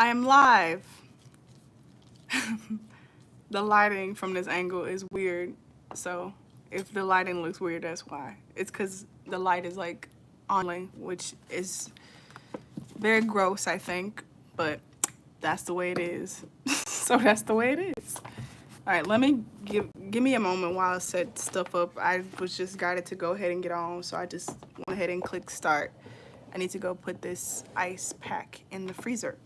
I am live. The lighting from this angle is weird, so if the lighting looks weird, that's why. It's because the light is like on, which is very gross, I think, but that's the way it is. So that's the way it is. All right, let me give me a moment while I set stuff up. I was just guided to go ahead and get on, so I just went ahead and click start. I need to go put this ice pack in the freezer.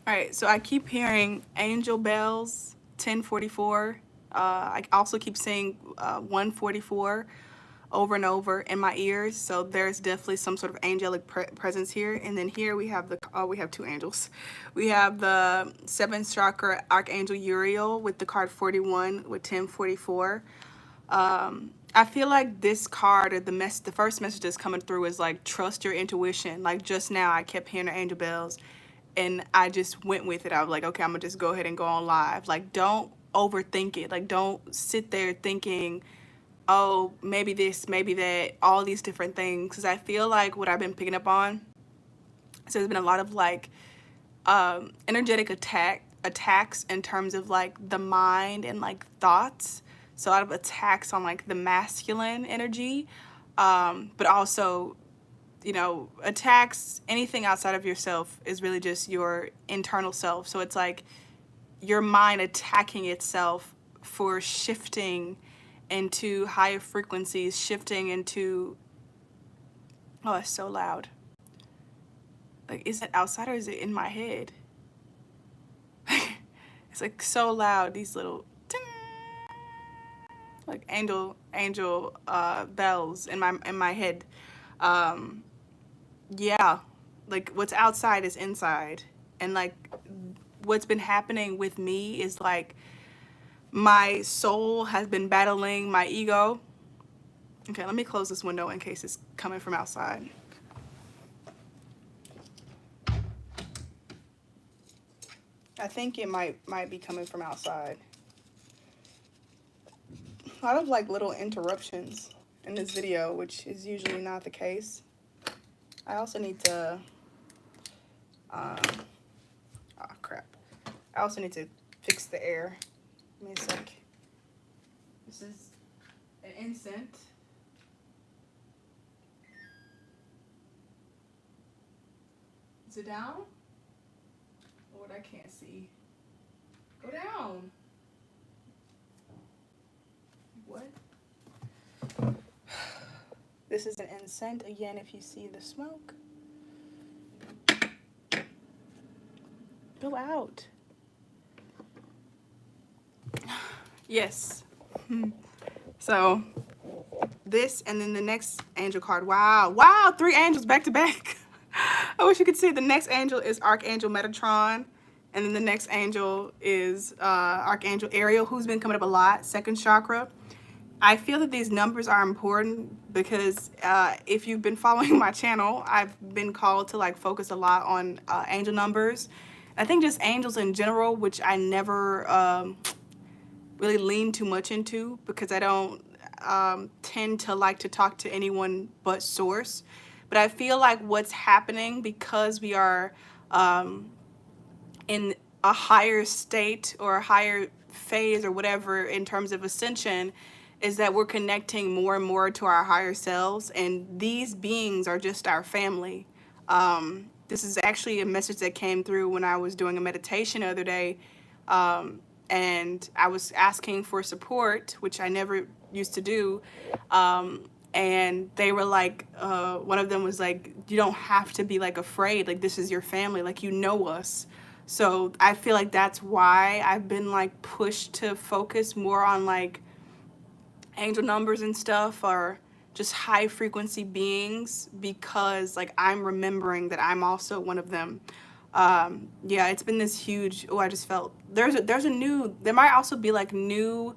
All right, so I keep hearing angel bells, 1044. I also keep saying 144 over and over in my ears. So there's definitely some sort of angelic presence here. And then here we have we have two angels. We have the 7th chakra Archangel Uriel with the card 41 with 1044. I feel like this card, or the first message that's coming through is like, trust your intuition. Like just now I kept hearing the angel bells and I just went with it. I was like, okay, I'm gonna just go ahead and go on live. Like, don't overthink it. Like, don't sit there thinking, oh, maybe this, maybe that, all these different things. Because I feel like what I've been picking up on, so there's been a lot of like energetic attacks in terms of like the mind and like thoughts. So a lot of attacks on like the masculine energy, but also, you know, attacks, anything outside of yourself is really just your internal self. So it's like your mind attacking itself for shifting into higher frequencies, shifting into, oh, it's so loud. Like, is it outside or is it in my head? It's like so loud, these little ting, like angel bells in my head. Yeah, like what's outside is inside. And like what's been happening with me is like my soul has been battling my ego. Okay, let me close this window in case it's coming from outside. I think it might be coming from outside. A lot of like little interruptions in this video, which is usually not the case. I also need to, oh crap. I also need to fix the air. Give me a sec. This is an incense. Is it down? Lord, I can't see. Go down. What? This is an incense, again, if you see the smoke. Go out. Yes. So, this, and then the next angel card. Wow. Wow, 3 angels back to back. I wish you could see. The next angel is Archangel Metatron. And then the next angel is Archangel Ariel, who's been coming up a lot, 2nd chakra. I feel that these numbers are important because if you've been following my channel, I've been called to like focus a lot on angel numbers. I think just angels in general, which I never really lean too much into because I don't tend to like to talk to anyone but source. But I feel like what's happening because we are in a higher state or a higher phase or whatever in terms of ascension is that we're connecting more and more to our higher selves, and these beings are just our family. This is actually a message that came through when I was doing a meditation the other day, and I was asking for support, which I never used to do, and they were like, one of them was like, you don't have to be like afraid, like this is your family, like you know us. So I feel like that's why I've been like pushed to focus more on like angel numbers and stuff, or just high frequency beings, because like I'm remembering that I'm also one of them. Yeah, it's been this huge, I just felt there might also be like new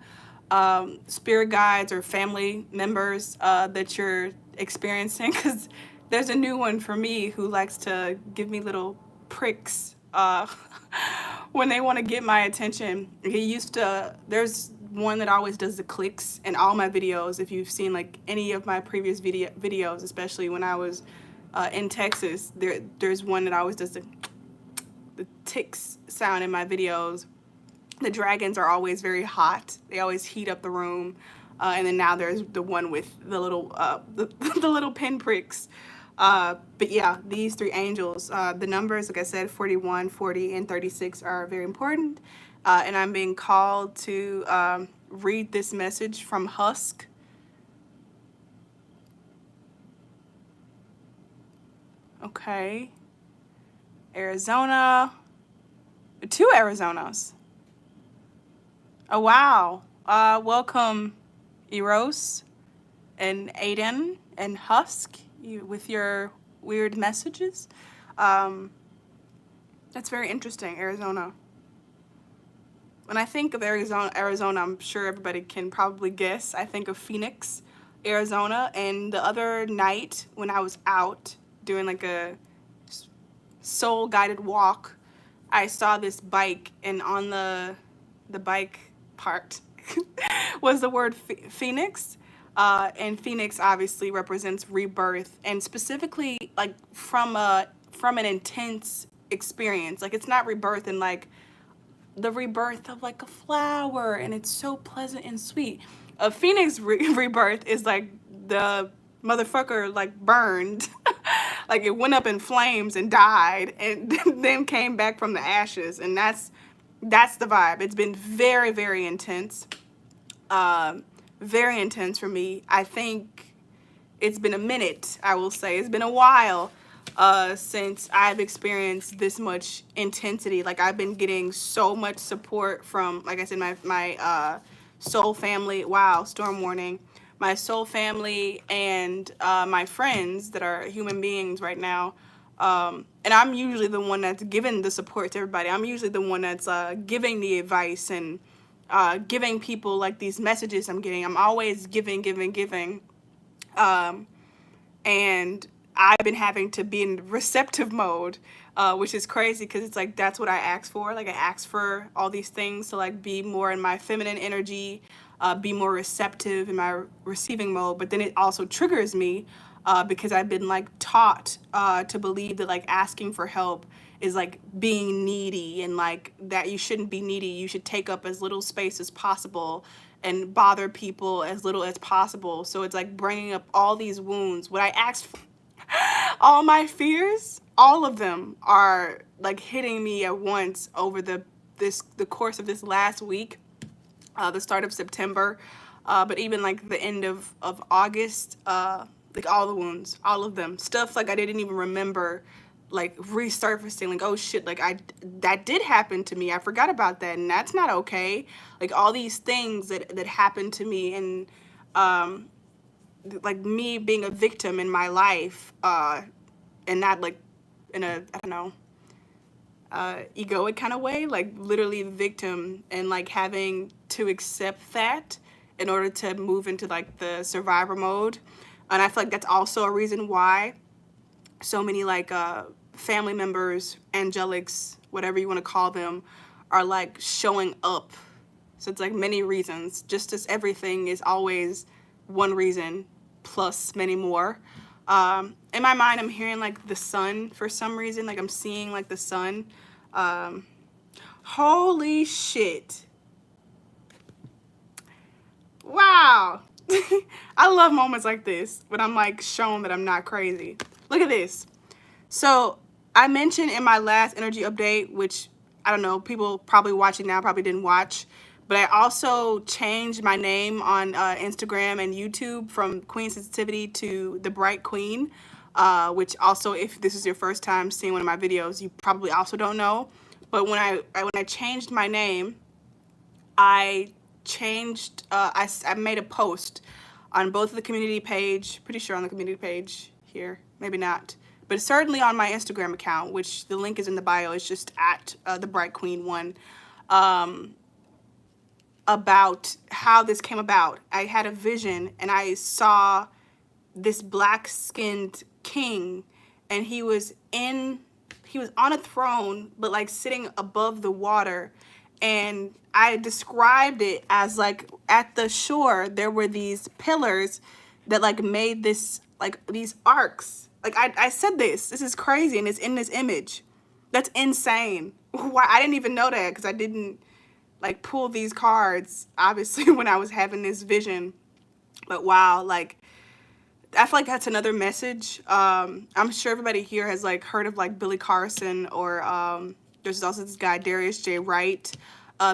spirit guides or family members that you're experiencing, because there's a new one for me who likes to give me little pricks when they want to get my attention. He used to, there's one that always does the clicks in all my videos. If you've seen like any of my previous videos, especially when I was in Texas, there's one that always does the ticks sound in my videos. The dragons are always very hot. They always heat up the room. And then now there's the one with the little the little pinpricks. But yeah, these three angels, the numbers, like I said, 41, 40, and 36 are very important. And I'm being called to read this message from Husk. Okay. Arizona. 2 Arizonas. Oh, wow. Welcome, Eros and Aiden and Husk, with your weird messages. That's very interesting, Arizona. When I think of Arizona, I'm sure everybody can probably guess. I think of Phoenix, Arizona, and the other night when I was out doing like a soul-guided walk, I saw this bike, and on the bike part was the word Phoenix. And Phoenix obviously represents rebirth, and specifically like from an intense experience. Like, it's not rebirth in like the rebirth of like a flower and it's so pleasant and sweet. A Phoenix rebirth is like the motherfucker like burned, like it went up in flames and died and then came back from the ashes, and that's the vibe. It's been very, very intense. Very intense for me. I think it's been a minute, I will say. It's been a while since I've experienced this much intensity. Like, I've been getting so much support from, like I said, my soul family. Wow, storm warning. My soul family and my friends that are human beings right now. And I'm usually the one that's giving the support to everybody. I'm usually the one that's giving the advice and giving people like these messages I'm getting. I'm always giving. And I've been having to be in receptive mode, which is crazy because it's like that's what I asked for. Like, I asked for all these things to like be more in my feminine energy, be more receptive in my receiving mode. But then it also triggers me because I've been like taught to believe that like asking for help is like being needy, and like that you shouldn't be needy. You should take up as little space as possible and bother people as little as possible. So it's like bringing up all these wounds. What I asked for, all my fears, all of them are like hitting me at once over the course of this last week, the start of September, but even like the end of August, like all the wounds, all of them, stuff like I didn't even remember, like resurfacing, like, oh shit, like that did happen to me. I forgot about that, and that's not okay. Like all these things that happened to me, and like me being a victim in my life, and not like in a, I don't know, egoic kind of way, like literally the victim, and like having to accept that in order to move into like the survivor mode. And I feel like that's also a reason why so many like family members, angelics, whatever you want to call them, are like showing up. So it's like many reasons, just as everything is always one reason plus many more. In my mind, I'm hearing like the sun for some reason. Like I'm seeing like the sun. Holy shit. Wow. I love moments like this when I'm like shown that I'm not crazy. Look at this. So I mentioned in my last energy update, which I don't know, people probably watching now probably didn't watch, but I also changed my name on Instagram and YouTube from Queen Sensitivity to The Bright Queen, which also, if this is your first time seeing one of my videos, you probably also don't know. But when I changed my name, I made a post on both of the community page, pretty sure on the community page here, maybe not, but certainly on my Instagram account, which the link is in the bio. It's just at the Bright Queen 1, about how this came about. I had a vision and I saw this black-skinned king, and he was he was on a throne, but like sitting above the water. And I described it as like at the shore, there were these pillars that like made this, like these arcs. Like I said this is crazy, and it's in this image. That's insane. Why? I didn't even know that because I didn't like pull these cards, obviously, when I was having this vision. But wow, like, I feel like that's another message. I'm sure everybody here has like heard of like Billy Carson, or there's also this guy Darius J. Wright.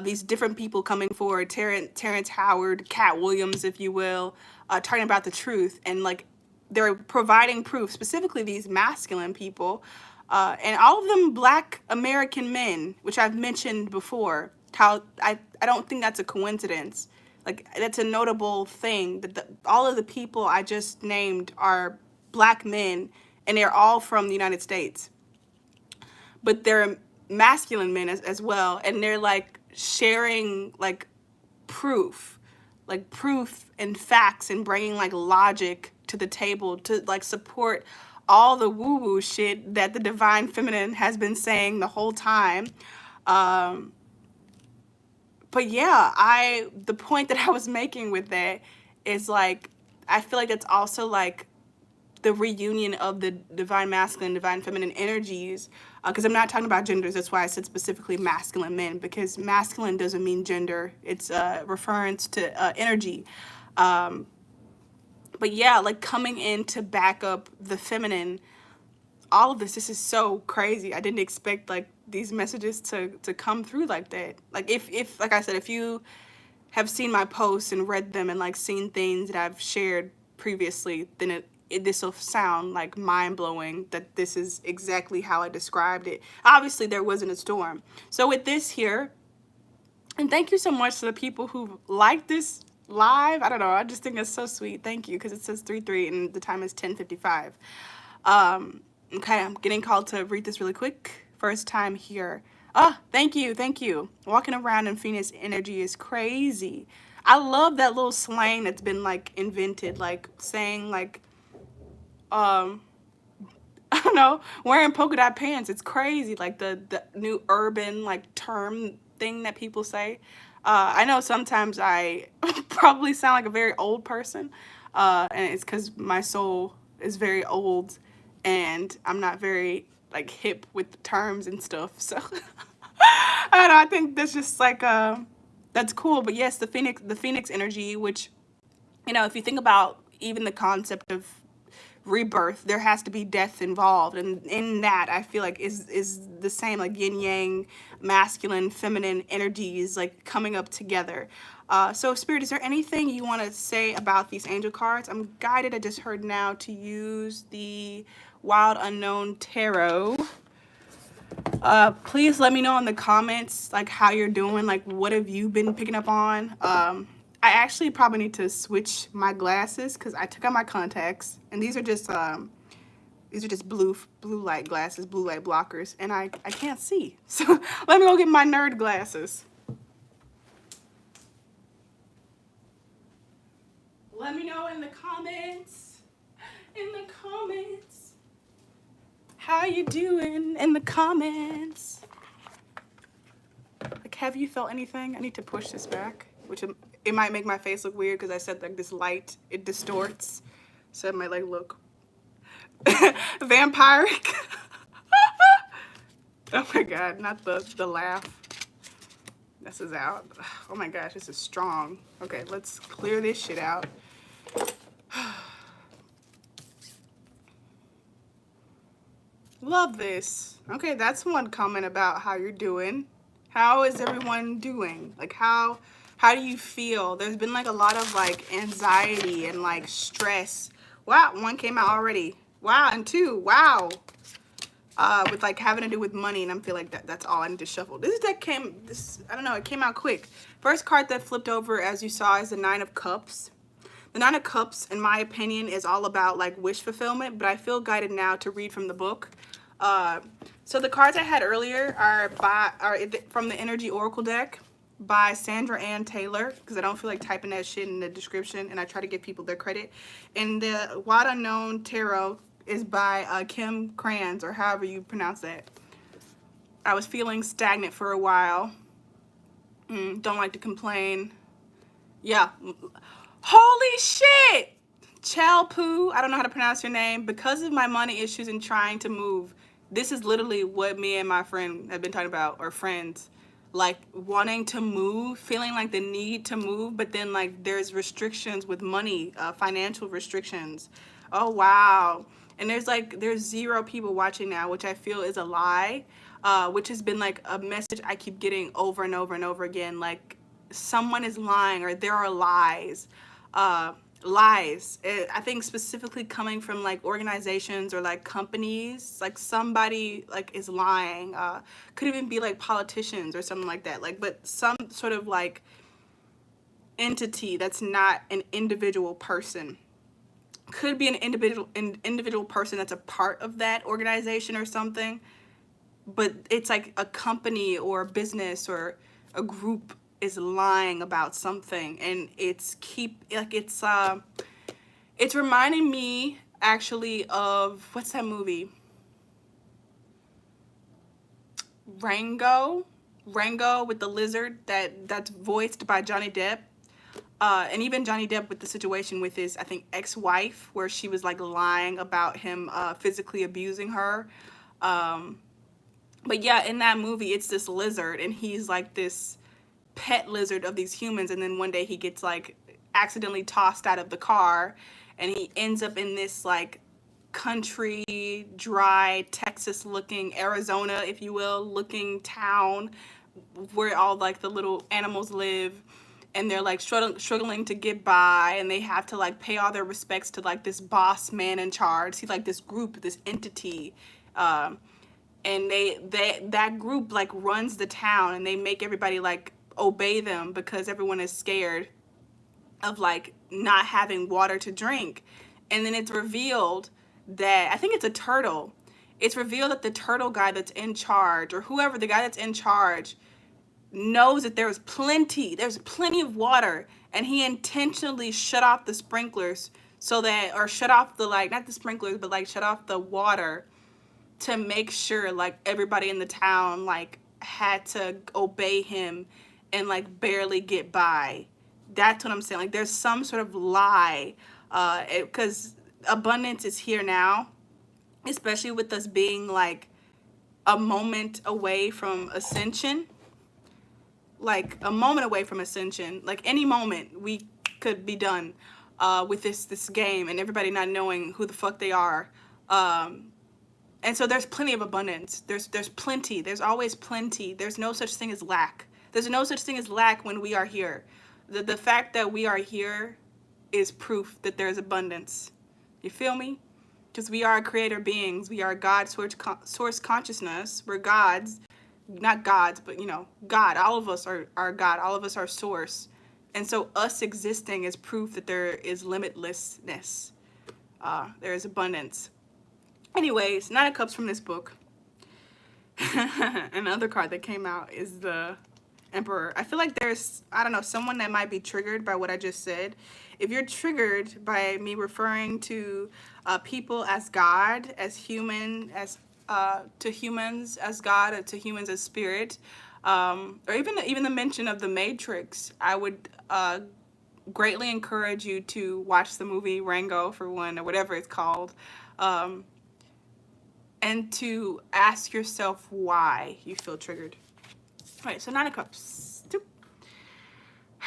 These different people coming forward, Terrence Howard, Cat Williams, if you will, talking about the truth, and like they're providing proof. Specifically, these masculine people, and all of them Black American men, which I've mentioned before. How I don't think that's a coincidence. Like, that's a notable thing that all of the people I just named are Black men, and they're all from the United States. But they're masculine men as well, and they're like sharing like proof and facts, and bringing like logic to the table to like support all the woo-woo shit that the divine feminine has been saying the whole time. But yeah, the point that I was making with that is like, I feel like it's also like the reunion of the divine masculine, divine feminine energies, because I'm not talking about genders. That's why I said specifically masculine men, because masculine doesn't mean gender. It's a reference to energy. But yeah, like coming in to back up the feminine, all of this is so crazy. I didn't expect like these messages to come through like that. Like if like I said, if you have seen my posts and read them and like seen things that I've shared previously, then this will sound like mind-blowing that this is exactly how I described it. Obviously there wasn't a storm. So with this here, and thank you so much to the people who liked this live. I don't know, I just think it's so sweet. Thank you, because it says 3-3 and the time is 10:55. Okay, I'm getting called to read this really quick. First time here. Thank you. Walking around in Phoenix energy is crazy. I love that little slang that's been like invented, like saying like, I don't know, wearing polka dot pants. It's crazy, like the new urban like term thing that people say. I know sometimes I probably sound like a very old person, and it's because my soul is very old, and I'm not very like hip with the terms and stuff. So I don't know. I think that's just like that's cool. But yes, the Phoenix energy, which, you know, if you think about even the concept of rebirth, there has to be death involved, and in that I feel like is the same, like yin yang, masculine, feminine energies like coming up together. So Spirit, is there anything you want to say about these angel cards? I'm guided, I just heard now, to use the Wild Unknown Tarot. Please let me know in the comments like how you're doing, like what have you been picking up on. I actually probably need to switch my glasses because I took out my contacts, and these are just blue light glasses, blue light blockers, and I can't see. So let me go get my nerd glasses. Let me know in the comments. How you doing in the comments? Like, have you felt anything? I need to push this back, which it might make my face look weird because I said like this light, it distorts. So it might like look vampiric. Oh my God, not the laugh. This is out. Oh my gosh, this is strong. Okay, let's clear this shit out. Love this. Okay, that's one comment about how you're doing. How is everyone doing? Like how do you feel? There's been like a lot of like anxiety and like stress. Wow, one came out already. Wow, and two, wow. With like having to do with money, and I'm feeling like that's all I need to shuffle. This deck I don't know, it came out quick. First card that flipped over, as you saw, is the Nine of Cups. The Nine of Cups, in my opinion, is all about like wish fulfillment, but I feel guided now to read from the book. So the cards I had earlier are from the Energy Oracle deck by Sandra Ann Taylor, because I don't feel like typing that shit in the description, and I try to give people their credit. And the Wild Unknown Tarot is by Kim Kranz, or however you pronounce that. I was feeling stagnant for a while. Don't like to complain. Yeah. Holy shit! Chalpu, I don't know how to pronounce your name. Because of my money issues and trying to move, this is literally what me and my friend have been talking about, or friends. Like wanting to move, feeling like the need to move, but then like there's restrictions with money, financial restrictions. Oh wow. And there's 0 people watching now, which I feel is a lie, which has been like a message I keep getting over and over and over again. Like someone is lying, or there are lies. Lies. I think specifically coming from like organizations or like companies, like somebody like is lying. Could even be like politicians or something like that. Like, but some sort of like entity that's not an individual person. Could be an individual person that's a part of that organization or something, but it's like a company or a business or a group is lying about something, and it's reminding me actually of, what's that movie, Rango with the lizard, that's voiced by Johnny Depp. And even Johnny Depp with the situation with his, I think, ex-wife, where she was like lying about him physically abusing her. But yeah, in that movie, it's this lizard, and he's like this pet lizard of these humans, and then one day he gets like accidentally tossed out of the car, and he ends up in this like country, dry, Texas looking, Arizona, if you will, looking town where all like the little animals live, and they're like struggling to get by, and they have to like pay all their respects to like this boss man in charge. He's like this group, this entity, and that group like runs the town, and they make everybody like obey them because everyone is scared of like not having water to drink. And then it's revealed that, I think it's a turtle, it's revealed that the turtle guy that's in charge, or whoever, the guy that's in charge, knows that there's plenty of water, and he intentionally shut off the sprinklers so that, or shut off the, like, not the sprinklers, but like shut off the water to make sure like everybody in the town like had to obey him and like barely get by. That's what I'm saying. Like there's some sort of lie, because abundance is here now, especially with us being like a moment away from ascension. Like a moment away from ascension. Like any moment we could be done with this game, and everybody not knowing who the fuck they are. And so there's plenty of abundance. There's plenty. There's always plenty. There's no such thing as lack. There's no such thing as lack when we are here. The fact that we are here is proof that there's abundance. You feel me? Because we are creator beings. We are God source consciousness. We're gods. Not gods, but you know, God. All of us are God. All of us are source. And so us existing is proof that there is limitlessness. There is abundance. Anyways, 9 of Cups from this book. Another card that came out is the Emperor. I feel like there's, I don't know, someone that might be triggered by what I just said. If you're triggered by me referring to people as God, as human, as to humans as God, or to humans as spirit, or even the mention of the Matrix, I would greatly encourage you to watch the movie Rango, for one, or whatever it's called. And to ask yourself why you feel triggered. All right, so 9 of Cups.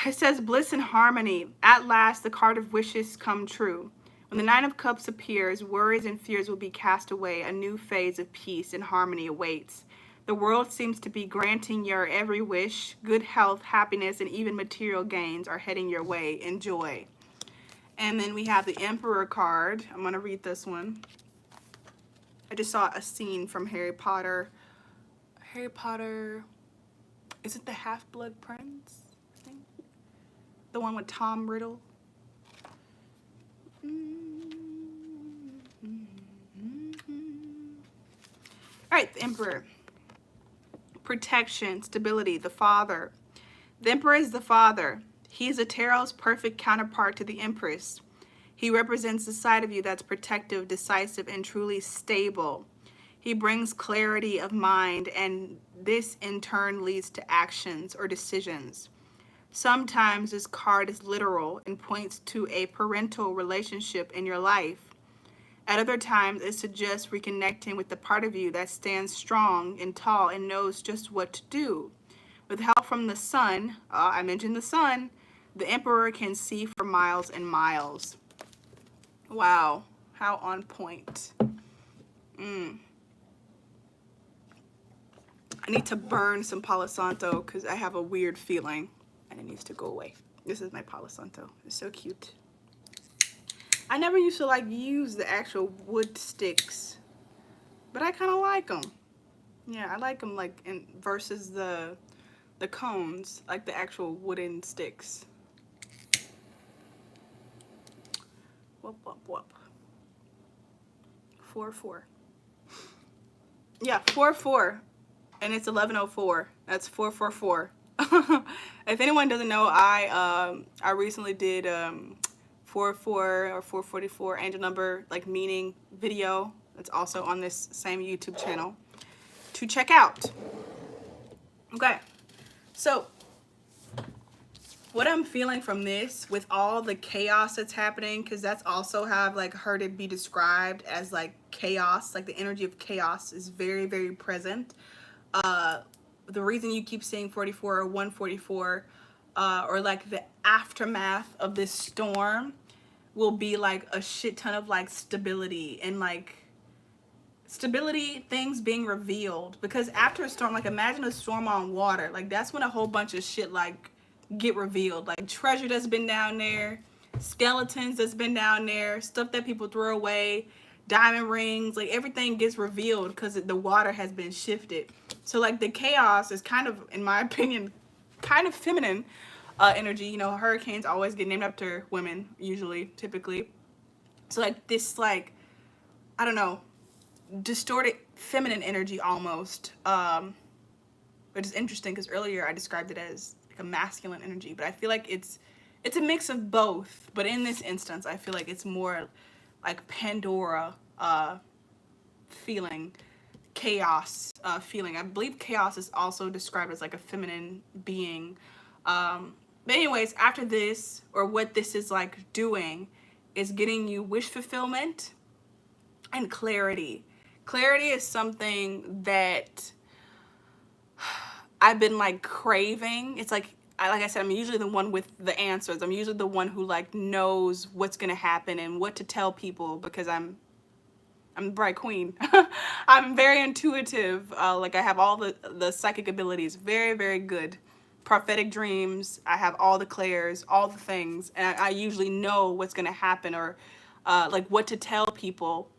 It says bliss and harmony. At last, the card of wishes come true. When the 9 of Cups appears, worries and fears will be cast away. A new phase of peace and harmony awaits. The world seems to be granting your every wish. Good health, happiness, and even material gains are heading your way. Enjoy. And then we have the Emperor card. I'm going to read this one. I just saw a scene from Harry Potter. Harry Potter, is it the Half-Blood Prince? I think. The one with Tom Riddle. Alright, the Emperor. Protection, stability, the Father. The Emperor is the Father. He is a tarot's perfect counterpart to the Empress. He represents the side of you that's protective, decisive, and truly stable. He brings clarity of mind, and this in turn leads to actions or decisions. Sometimes this card is literal and points to a parental relationship in your life. At other times, it suggests reconnecting with the part of you that stands strong and tall and knows just what to do. With help from the sun, I mentioned the sun, the Emperor can see for miles and miles. Wow, how on point. I need to burn some Palo Santo because I have a weird feeling and it needs to go away. This is my Palo Santo. It's so cute. I never used to like use the actual wood sticks, but I kind of like them. Yeah, I like them like in versus the cones, like the actual wooden sticks. Whoop, whoop, whoop. 4-4. Yeah, 4-4. And it's 11:04. That's 444. If anyone doesn't know, I recently did 44 or 444 angel number like meaning video. It's also on this same YouTube channel to check out. Okay, so what I'm feeling from this with all the chaos that's happening, because that's also how I've like heard it be described as like chaos, like the energy of chaos is very, very present. The reason you keep seeing 44 or 144 or like the aftermath of this storm will be like a shit ton of like stability and like stability, things being revealed. Because after a storm, like imagine a storm on water, like that's when a whole bunch of shit like get revealed, like treasure that's been down there, skeletons that's been down there, stuff that people throw away, diamond rings, like everything gets revealed because the water has been shifted. So like the chaos is kind of, in my opinion, kind of feminine energy. You know, hurricanes always get named after women, usually, typically. So like this, like, I don't know, distorted feminine energy almost, which is interesting because earlier I described it as like a masculine energy, but I feel like it's a mix of both. But in this instance, I feel like it's more like Pandora feeling, chaos feeling. I believe chaos is also described as like a feminine being. But anyways, after this, or what this is like doing, is getting you wish fulfillment and clarity. Clarity is something that I've been like craving. It's like I said, I'm usually the one with the answers. I'm usually the one who like knows what's gonna happen and what to tell people because I'm the bright queen. I'm very intuitive. Like I have all the psychic abilities. Very, very good. Prophetic dreams. I have all the clairs, all the things. And I usually know what's going to happen or like what to tell people.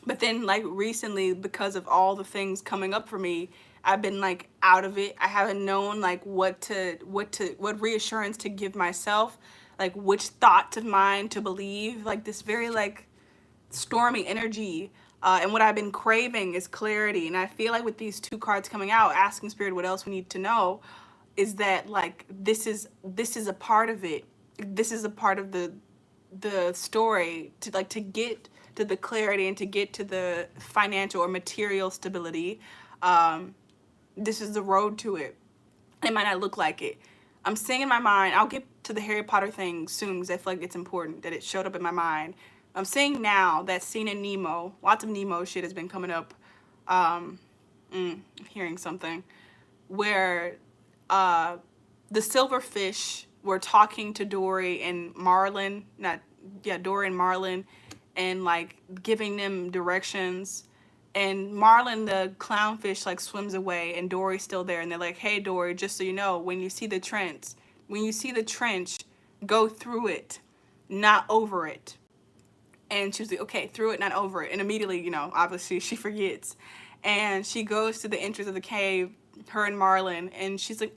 But then like recently, because of all the things coming up for me, I've been like out of it. I haven't known like what reassurance to give myself, like which thoughts of mine to believe, like this very like stormy energy. And what I've been craving is clarity. And I feel like with these two cards coming out, asking Spirit what else we need to know, is that like this is a part of it. This is a part of the story to like to get to the clarity and to get to the financial or material stability. This is the road to it. It might not look like it. I'm seeing in my mind, I'll get to the Harry Potter thing soon because I feel like it's important that it showed up in my mind. I'm seeing now that scene in Nemo, lots of Nemo shit has been coming up, hearing something, where the silverfish were talking to Dory and Marlin, Dory and Marlin, and like giving them directions. And Marlin, the clownfish, like swims away and Dory's still there. And they're like, hey, Dory, just so you know, when you see the trench, go through it, not over it. And she was like, okay, through it, not over it. And immediately, you know, obviously she forgets. And she goes to the entrance of the cave, her and Marlin, and she's like,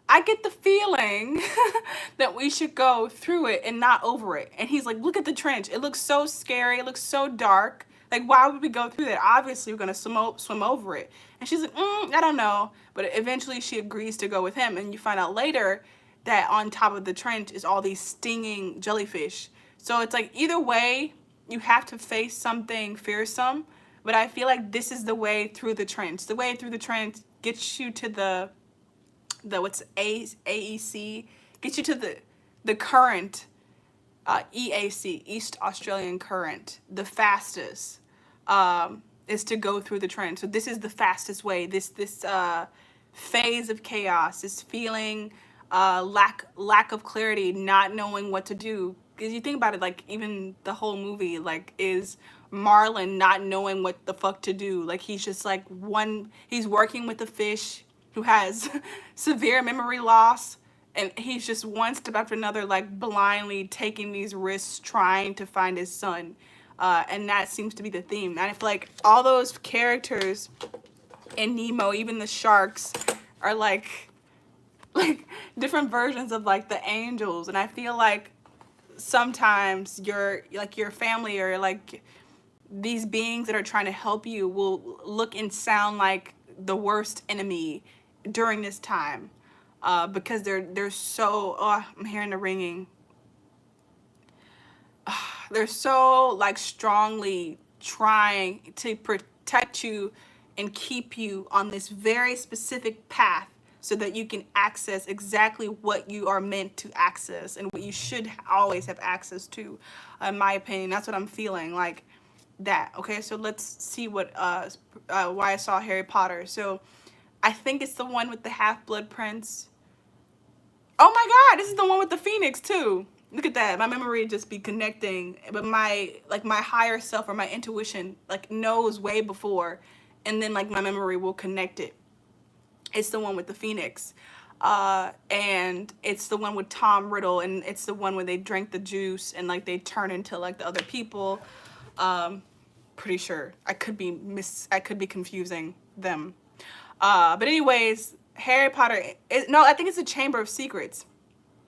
I get the feeling that we should go through it and not over it. And he's like, look at the trench. It looks so scary. It looks so dark. Like, why would we go through that? Obviously, we're going to swim over it. And she's like, I don't know. But eventually she agrees to go with him. And you find out later that on top of the trench is all these stinging jellyfish. So it's like either way, you have to face something fearsome, but I feel like this is the way through the trench. The way through the trench gets you to the what's AEC, gets you to the current, EAC, East Australian Current, the fastest, is to go through the trench. So this is the fastest way. This phase of chaos, this feeling, lack of clarity, not knowing what to do. Because you think about it, like even the whole movie, like is Marlon not knowing what the fuck to do. Like he's just like he's working with a fish who has severe memory loss, and he's just one step after another, like blindly taking these risks trying to find his son. And that seems to be the theme. And I feel like all those characters in Nemo, even the sharks, are like different versions of like the angels. And I feel like sometimes your family or like these beings that are trying to help you will look and sound like the worst enemy during this time, because they're so, oh, I'm hearing the ringing. They're so like strongly trying to protect you and keep you on this very specific path so that you can access exactly what you are meant to access and what you should always have access to, in my opinion. That's what I'm feeling, like that. Okay, so let's see what why I saw Harry Potter. So I think it's the one with the Half-Blood Prince. Oh my God, this is the one with the Phoenix too. Look at that. My memory just be connecting, but my higher self or my intuition like knows way before, and then like my memory will connect it. It's the one with the Phoenix. And it's the one with Tom Riddle, and it's the one where they drink the juice and like they turn into like the other people. Pretty sure. I could be confusing them. But anyways, Harry Potter, no, I think it's the Chamber of Secrets.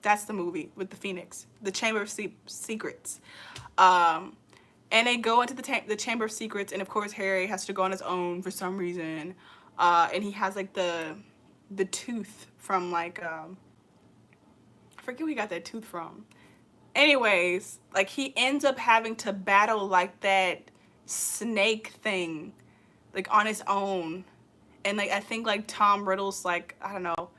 That's the movie with the Phoenix, the Chamber of Secrets. And they go into the Chamber of Secrets, and of course Harry has to go on his own for some reason. And he has like the tooth from like, I forget where he got that tooth from. Anyways, like he ends up having to battle like that snake thing, like on his own. And like I think like Tom Riddle's like, I don't know,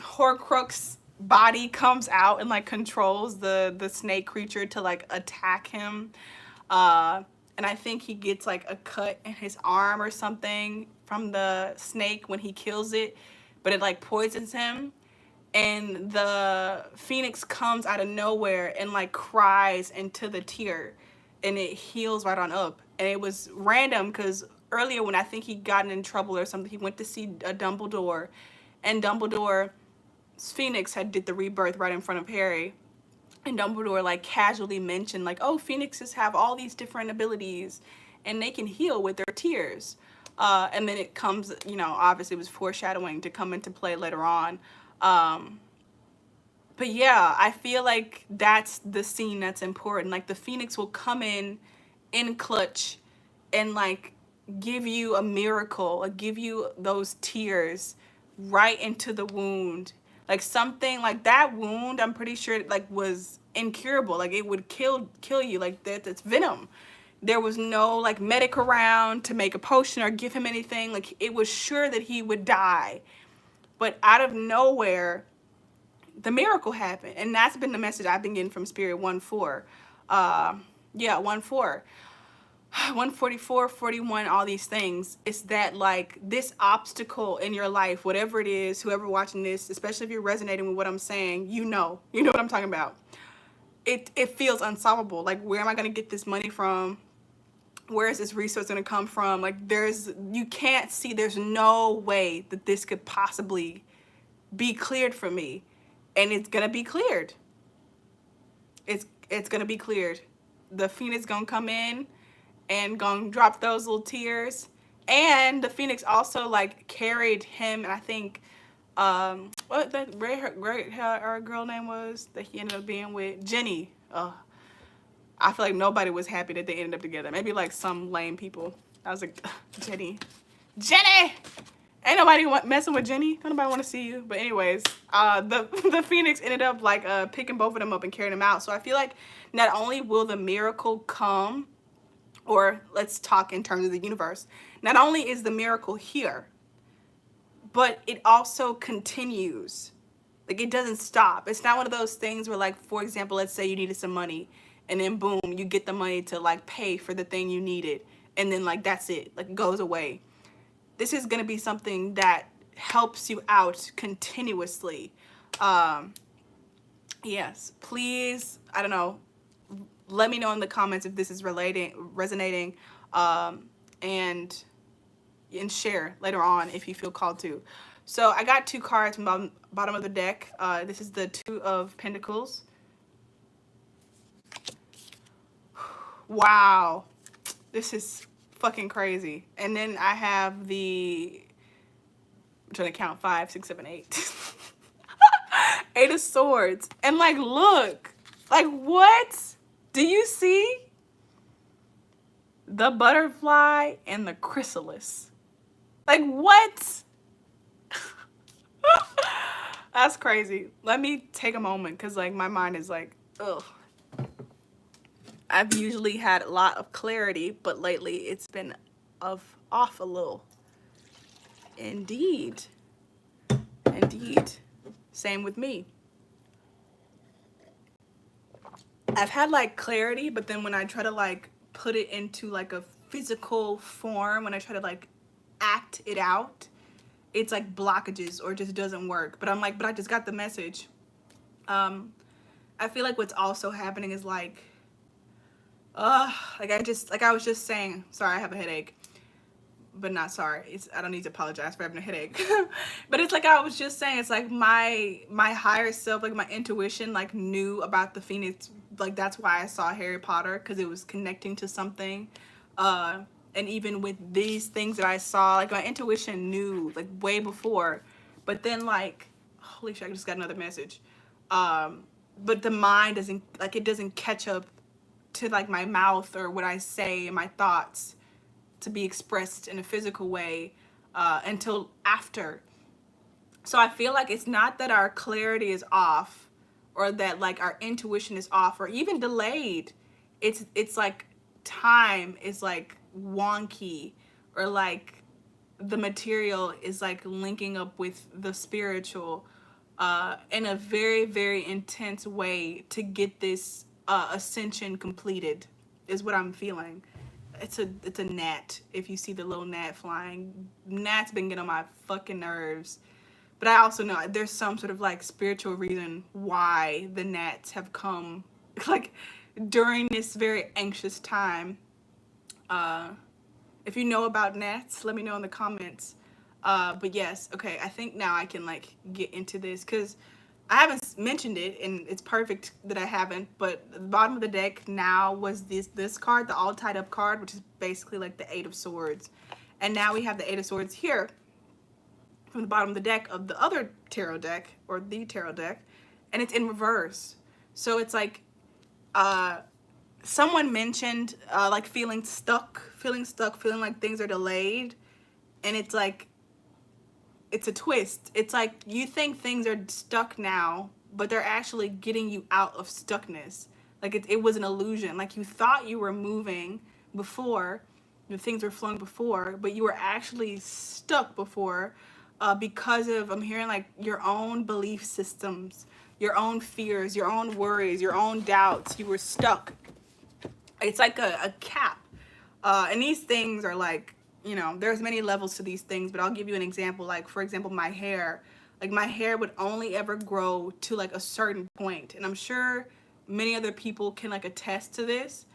Horcrux body comes out and like controls the snake creature to like attack him. And I think he gets like a cut in his arm or something from the snake when he kills it, but it like poisons him. And the Phoenix comes out of nowhere and like cries into the tear, and it heals right on up. And it was random because earlier when I think he gotten in trouble or something, he went to see a Dumbledore, and Dumbledore's Phoenix had did the rebirth right in front of Harry. And Dumbledore like casually mentioned like, oh, Phoenixes have all these different abilities and they can heal with their tears. And then it comes, you know, obviously it was foreshadowing to come into play later on. But yeah, I feel like that's the scene that's important. Like the Phoenix will come in clutch and like give you a miracle, like give you those tears right into the wound. Like something like that wound, I'm pretty sure like was incurable. Like it would kill you. Like that's venom. There was no like medic around to make a potion or give him anything. Like it was sure that he would die. But out of nowhere, the miracle happened. And that's been the message I've been getting from Spirit 1-4. Yeah, 1-4. 144, 41, all these things. It's that like this obstacle in your life, whatever it is, whoever watching this, especially if you're resonating with what I'm saying, you know what I'm talking about. It feels unsolvable. Like, where am I going to get this money from? Where is this resource going to come from? Like, you can't see, there's no way that this could possibly be cleared for me. And it's going to be cleared. It's going to be cleared. The Phoenix going to come in and gonna drop those little tears. And the Phoenix also like carried him, and I think what that great hair girl name was that he ended up being with, Jenny. I feel like nobody was happy that they ended up together. Maybe like some lame people. I was like, Jenny, ain't nobody messing with Jenny. Don't nobody want to see you. But anyways, the Phoenix ended up like picking both of them up and carrying them out. So I feel like not only will the miracle come or let's talk in terms of the universe. Not only is the miracle here, but it also continues. Like, it doesn't stop. It's not one of those things where, like, for example, let's say you needed some money and then boom, you get the money to like pay for the thing you needed, and then like that's it, like it goes away. This is going to be something that helps you out continuously. Yes, please, I don't know, let me know in the comments if this is resonating, and share later on if you feel called to. So I got 2 cards from the bottom of the deck. This is the 2 of Pentacles. Wow, this is fucking crazy. And then I have the, I'm trying to count, 5, 6, 7, 8. 8 of Swords. And like, look, like, what? Do you see? The butterfly and the chrysalis. Like, what? That's crazy. Let me take a moment, because like my mind is like, ugh. I've usually had a lot of clarity, but lately it's been off a little. Indeed. Indeed. Same with me. I've had like clarity, but then when I try to like put it into like a physical form, when I try to like act it out, it's like blockages or just doesn't work. But I'm like, but I just got the message. I feel like what's also happening is like like I was just saying, sorry, I have a headache. But not sorry. I don't need to apologize for having a headache. But it's like I was just saying, it's like my higher self, like my intuition, like knew about the Phoenix. Like that's why I saw Harry Potter, because it was connecting to something. And even with these things that I saw, like my intuition knew like way before. But then like, holy shit, I just got another message. But the mind doesn't, like it doesn't catch up to like my mouth or what I say and my thoughts to be expressed in a physical way until after. So I feel like it's not that our clarity is off or that like our intuition is off or even delayed. It's like time is like wonky, or like the material is like linking up with the spiritual in a very, very intense way to get this ascension completed, is what I'm feeling. It's a gnat. If you see the little gnat flying, gnats been getting on my fucking nerves. But I also know there's some sort of like spiritual reason why the gnats have come like during this very anxious time. If you know about gnats, let me know in the comments. But yes, okay, I think now I can like get into this, because I haven't mentioned it, and it's perfect that I haven't, but the bottom of the deck now was this card, the all tied up card, which is basically like the 8 of Swords. And now we have the 8 of Swords here from the bottom of the deck of the other tarot deck, or the tarot deck, and it's in reverse. So it's like someone mentioned like feeling stuck, feeling like things are delayed, and it's like, it's a twist. It's like you think things are stuck now, but they're actually getting you out of stuckness. Like it was an illusion. Like you thought you were moving before, things were flowing before, but you were actually stuck before because of, I'm hearing like your own belief systems, your own fears, your own worries, your own doubts. You were stuck. It's like a cap. And these things are like, you know, there's many levels to these things, but I'll give you an example. Like, for example, my hair. Like, my hair would only ever grow to, like, a certain point. And I'm sure many other people can, like, attest to this.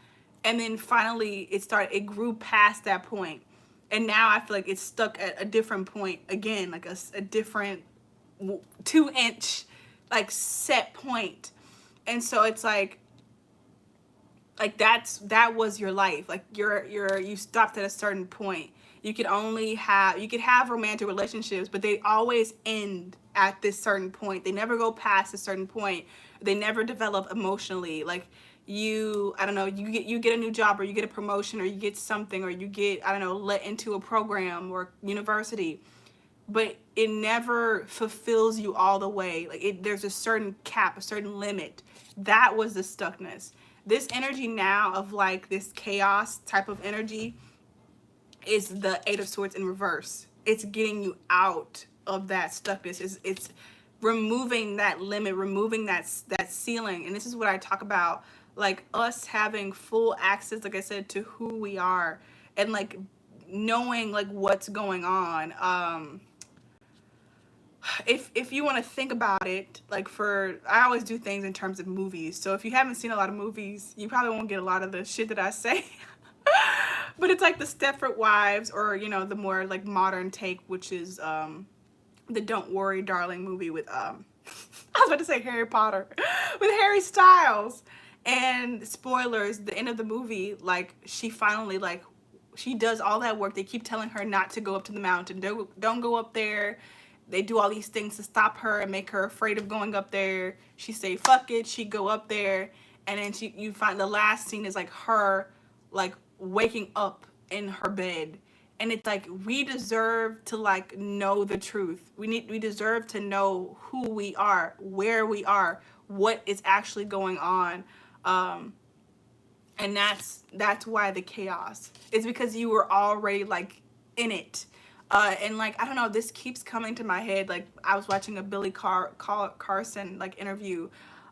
And then finally, it grew past that point. And now I feel like it's stuck at a different point again, like a different 2-inch, like, set point. And so it's like that was your life. Like, you stopped at a certain point. You could have romantic relationships, but they always end at this certain point. They never go past a certain point. They never develop emotionally. Like I don't know, you get a new job, or you get a promotion, or you get something, or you get, I don't know, let into a program or university, but it never fulfills you all the way. Like there's a certain cap, a certain limit. That was the stuckness. This energy now of like this chaos type of energy is the Eight of Swords in reverse. It's getting you out of that stuckness. It's removing that limit, removing that ceiling. And this is what I talk about, like us having full access, like I said, to who we are, and like knowing like what's going on. If you want to think about it, like I always do things in terms of movies. So if you haven't seen a lot of movies, you probably won't get a lot of the shit that I say. But it's like the Stepford Wives, or you know, the more like modern take, which is the Don't Worry Darling movie with I was about to say Harry Potter, with Harry Styles. And spoilers, the end of the movie, like she finally, like, she does all that work. They keep telling her not to go up to the mountain. Don't go up there. They do all these things to stop her and make her afraid of going up there. She say fuck it. She go up there, and then you find the last scene is like her like waking up in her bed. And it's like, we deserve to like know the truth. We deserve to know who we are, where we are, what is actually going on. And that's why the chaos is, because you were already like in it. And like, I don't know, this keeps coming to my head. Like, I was watching a Billy Carson like interview,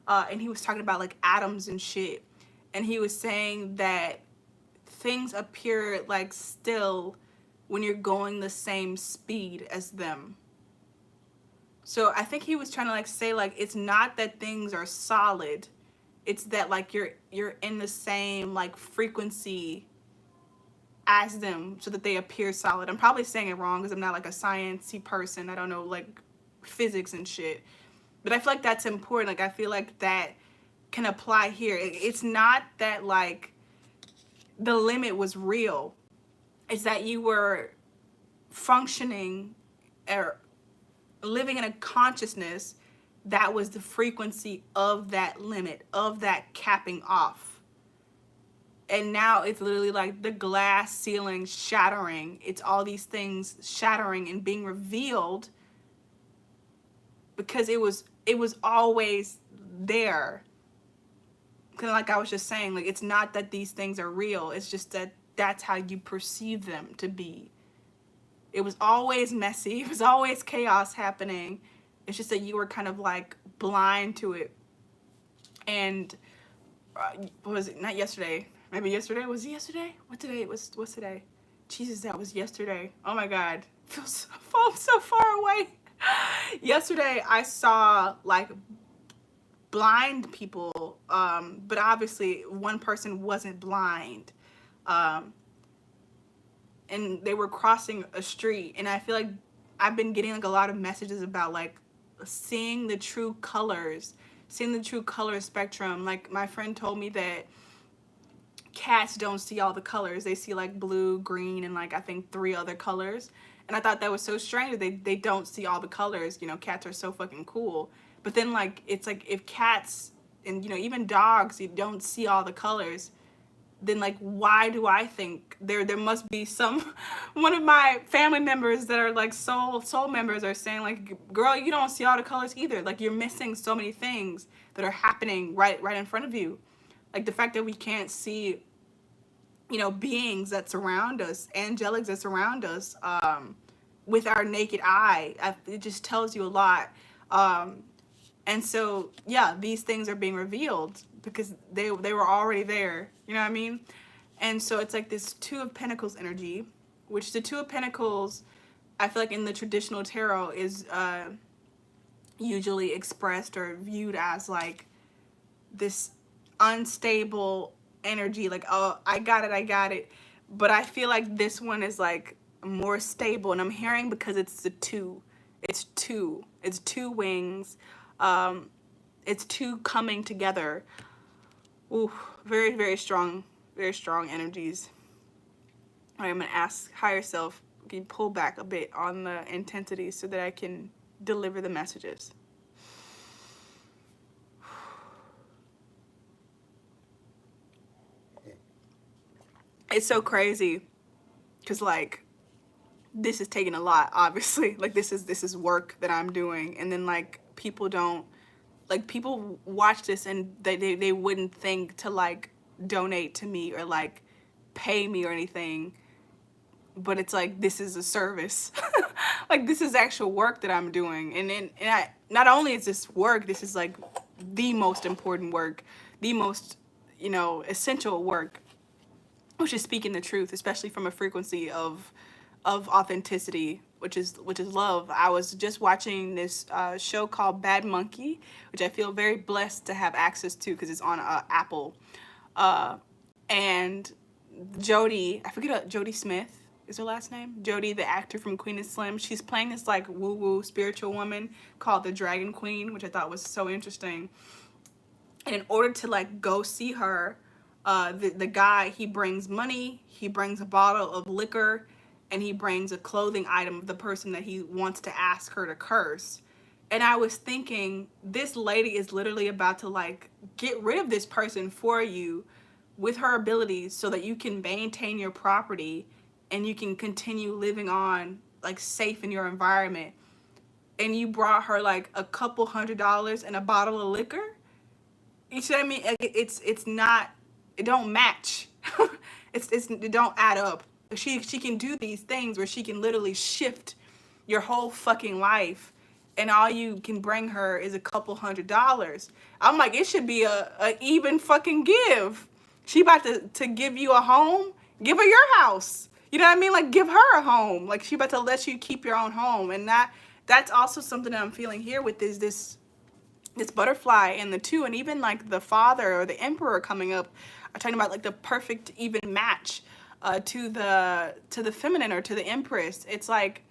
and he was talking about like atoms and shit. And he was saying that things appear like still when you're going the same speed as them. So I think he was trying to like say, like, it's not that things are solid, it's that like you're in the same like frequency as them, so that they appear solid. I'm probably saying it wrong because I'm not like a sciencey person. I don't know like physics and shit, but I feel like that's important. Like, I feel like that can apply here. It's not that like the limit was real. It's that you were functioning or living in a consciousness that was the frequency of that limit, of that capping off. And now it's literally like the glass ceiling shattering. It's all these things shattering and being revealed because it was always there. Kind of like I was just saying, like, it's not that these things are real. It's just that that's how you perceive them to be. It was always messy. It was always chaos happening. It's just that you were kind of like blind to it. And what was it? Not yesterday. Maybe yesterday. Was it yesterday? What's today? Jesus, that was yesterday. Oh my God. I feel so far away. Yesterday I saw like blind people, but obviously one person wasn't blind. And they were crossing a street, and I feel like I've been getting like a lot of messages about like seeing the true colors, seeing the true color spectrum. Like, my friend told me that cats don't see all the colors. They see like blue, green, and like I think 3 other colors. And I thought that was so strange that they don't see all the colors. You know, cats are so fucking cool. But then like, it's like, if cats and, you know, even dogs, you don't see all the colors, then like, why do I think there must be some one of my family members that are like soul members are saying like, girl, you don't see all the colors either. Like, you're missing so many things that are happening right in front of you. Like the fact that we can't see, you know, beings that surround us, angelics that surround us, with our naked eye. It just tells you a lot. And so, yeah, these things are being revealed because they were already there. You know what I mean? And so it's like this Two of Pentacles energy, which the Two of Pentacles, I feel like in the traditional tarot is usually expressed or viewed as like this unstable energy, like, oh, I got it. But I feel like this one is like more stable, and I'm hearing because it's the two. It's two wings. It's two coming together. Ooh, very, very strong energies. All right, I'm gonna ask higher self, can you pull back a bit on the intensity so that I can deliver the messages? It's so crazy because like, this is taking a lot, obviously. Like, this is work that I'm doing, and then like, people don't like people watch this and they wouldn't think to like donate to me or like pay me or anything, but it's like this is a service. Like this is actual work that I'm doing, and I, not only is this work, this is like the most important work, the most, you know, essential work, which is speaking the truth, especially from a frequency of authenticity, which is love. I was just watching this show called Bad Monkey, which I feel very blessed to have access to because it's on Apple. And Jodie, I forget, Jodie Smith is her last name. Jodie, the actor from Queen and Slim, she's playing this like woo-woo spiritual woman called the Dragon Queen, which I thought was so interesting. And in order to like go see her, the guy, he brings money, he brings a bottle of liquor, and he brings a clothing item of the person that he wants to ask her to curse. And I was thinking, this lady is literally about to like get rid of this person for you with her abilities so that you can maintain your property and you can continue living on like safe in your environment. And you brought her like a couple $100 and a bottle of liquor. You see what I mean? It's not, it don't match. It don't add up. She can do these things where she can literally shift your whole fucking life, and all you can bring her is a couple $100. I'm like, it should be a even fucking give. She about to give you a home, give her your house. You know what I mean? Like, give her a home. Like, she about to let you keep your own home. And that's also something that I'm feeling here with this butterfly and the two, and even like the father or the emperor coming up are talking about like the perfect even match to the feminine or to the empress. It's like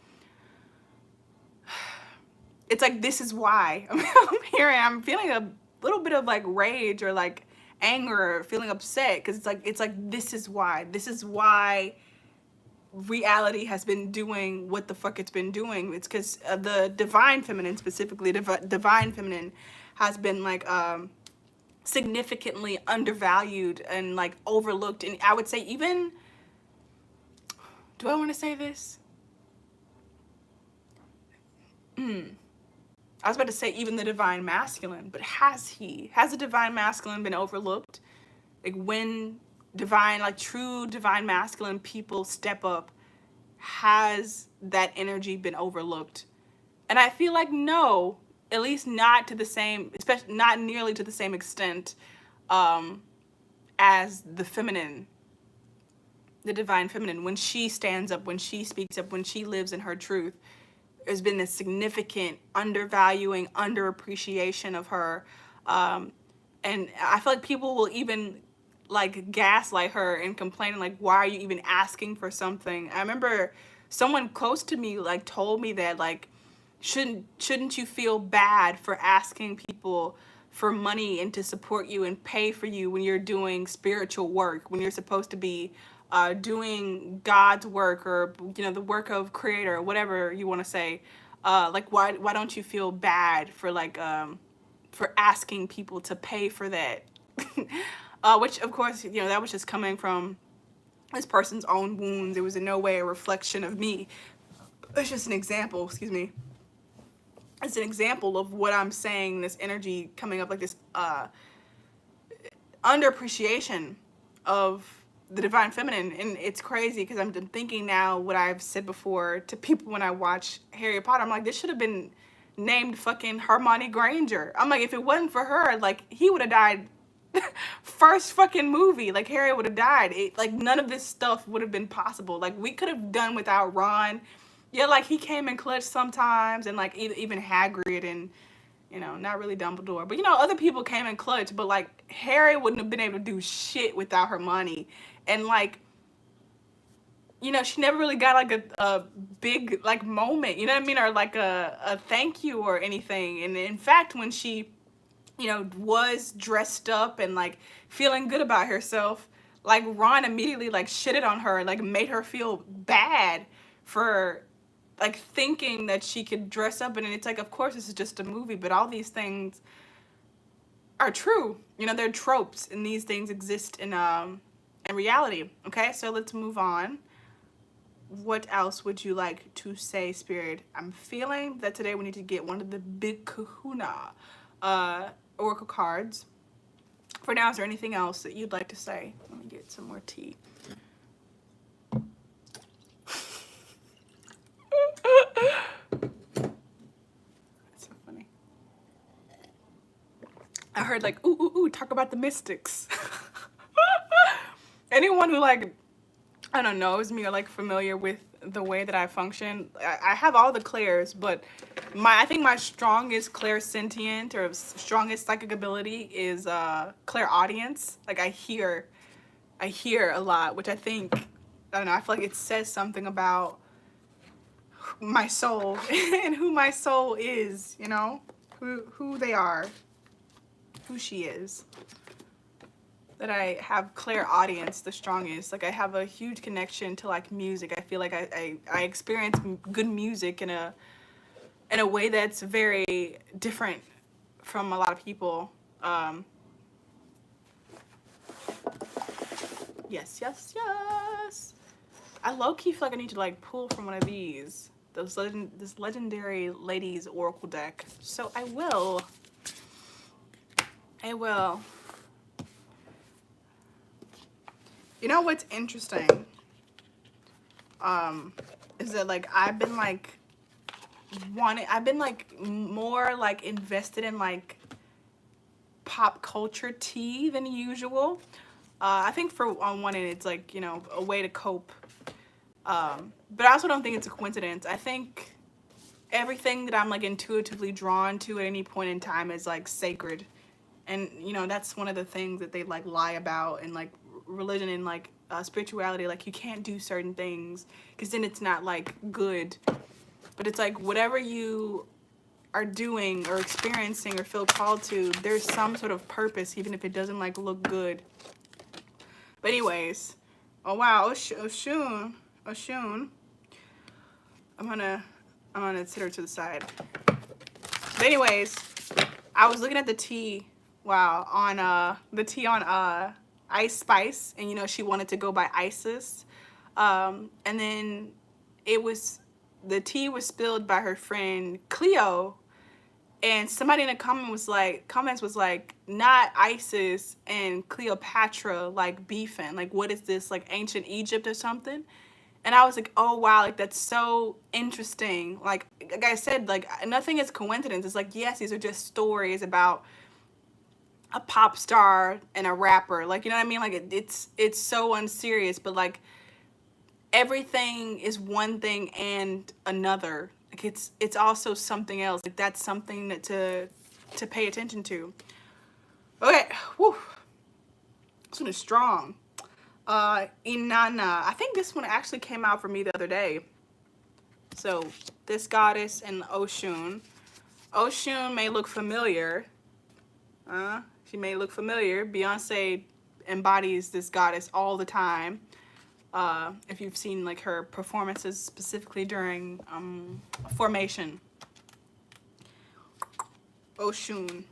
this is why I'm feeling a little bit of like rage or like anger or feeling upset, because it's like this is why reality has been doing what the fuck it's been doing. It's because the divine feminine, specifically divine feminine, has been like significantly undervalued and like overlooked. And I would say even, do I want to say this? I was about to say even the divine masculine, but has the divine masculine been overlooked? Like when divine, like true divine masculine people step up, has that energy been overlooked? And I feel like no, at least not to the same, especially not nearly to the same extent as the feminine, the divine feminine. When she stands up, when she speaks up, when she lives in her truth, there's been this significant undervaluing, underappreciation of her. And I feel like people will even like gaslight her and complaining like, why are you even asking for something? I remember someone close to me like told me that like, shouldn't you feel bad for asking people for money and to support you and pay for you when you're doing spiritual work, when you're supposed to be doing God's work, or you know, the work of creator, whatever you want to say. Like why don't you feel bad for like for asking people to pay for that? Which of course, you know, that was just coming from this person's own wounds. It was in no way a reflection of me. It's just an example, excuse me. It's an example of what I'm saying, this energy coming up, like this underappreciation of the divine feminine. And it's crazy because I'm thinking now what I've said before to people when I watch Harry Potter. I'm like, this should have been named fucking Hermione Granger. I'm like, if it wasn't for her, like he would have died first fucking movie. Like Harry would have died. Like none of this stuff would have been possible. Like we could have done without Ron. Yeah, like he came in clutch sometimes, and like even Hagrid, and you know, not really Dumbledore, but you know, other people came in clutch, but like Harry wouldn't have been able to do shit without Hermione. And like, you know, she never really got like a big like moment, you know what I mean, or like a thank you or anything. And in fact, when she, you know, was dressed up and like feeling good about herself, like Ron immediately like shitted on her, like made her feel bad for like thinking that she could dress up. And it's like, of course this is just a movie, but all these things are true. You know, they're tropes, and these things exist in reality. Okay, so let's move on. What else would you like to say, Spirit? I'm feeling that today we need to get one of the big kahuna oracle cards. For now, is there anything else that you'd like to say? Let me get some more tea. That's so funny. I heard like, ooh, ooh, ooh, talk about the mystics. Anyone who like, I don't know, knows me or like familiar with the way that I function, I have all the clairs, but I think my strongest clairsentient or strongest psychic ability is clairaudience. Like I hear a lot, which I think, I don't know, I feel like it says something about my soul and who my soul is, you know, who they are, who she is. That I have clairaudience the strongest. Like I have a huge connection to like music. I feel like I experience good music in a way that's very different from a lot of people. Yes, yes, yes. I low-key feel like I need to like pull from one of these. This legendary ladies oracle deck. So I will. You know what's interesting? Is that like I've been like more like invested in like pop culture tea than usual. I think on one end it's like, you know, a way to cope. But I also don't think it's a coincidence. I think everything that I'm like intuitively drawn to at any point in time is like sacred. And you know, that's one of the things that they like lie about in like religion and like spirituality. Like you can't do certain things because then it's not like good. But it's like whatever you are doing or experiencing or feel called to, there's some sort of purpose, even if it doesn't like look good. But anyways, oh wow, Oshun. I'm gonna sit her to the side. But anyways, I was looking at the tea, wow, on the tea on Ice Spice, and you know she wanted to go by Isis, and then the tea was spilled by her friend Cleo, and somebody in the comments was like, not Isis and Cleopatra like beefing, like what is this, like ancient Egypt or something? And I was like, oh wow, like that's so interesting. Like I said, like nothing is coincidence. It's like, yes, these are just stories about a pop star and a rapper. Like, you know what I mean? Like it's so unserious, but like everything is one thing and another. Like it's also something else. Like that's something that to pay attention to. Okay, whew. This one is strong. Inanna. I think this one actually came out for me the other day. So this goddess and Oshun. Oshun may look familiar. She may look familiar. Beyonce embodies this goddess all the time. If you've seen like her performances specifically during Formation. Oshun.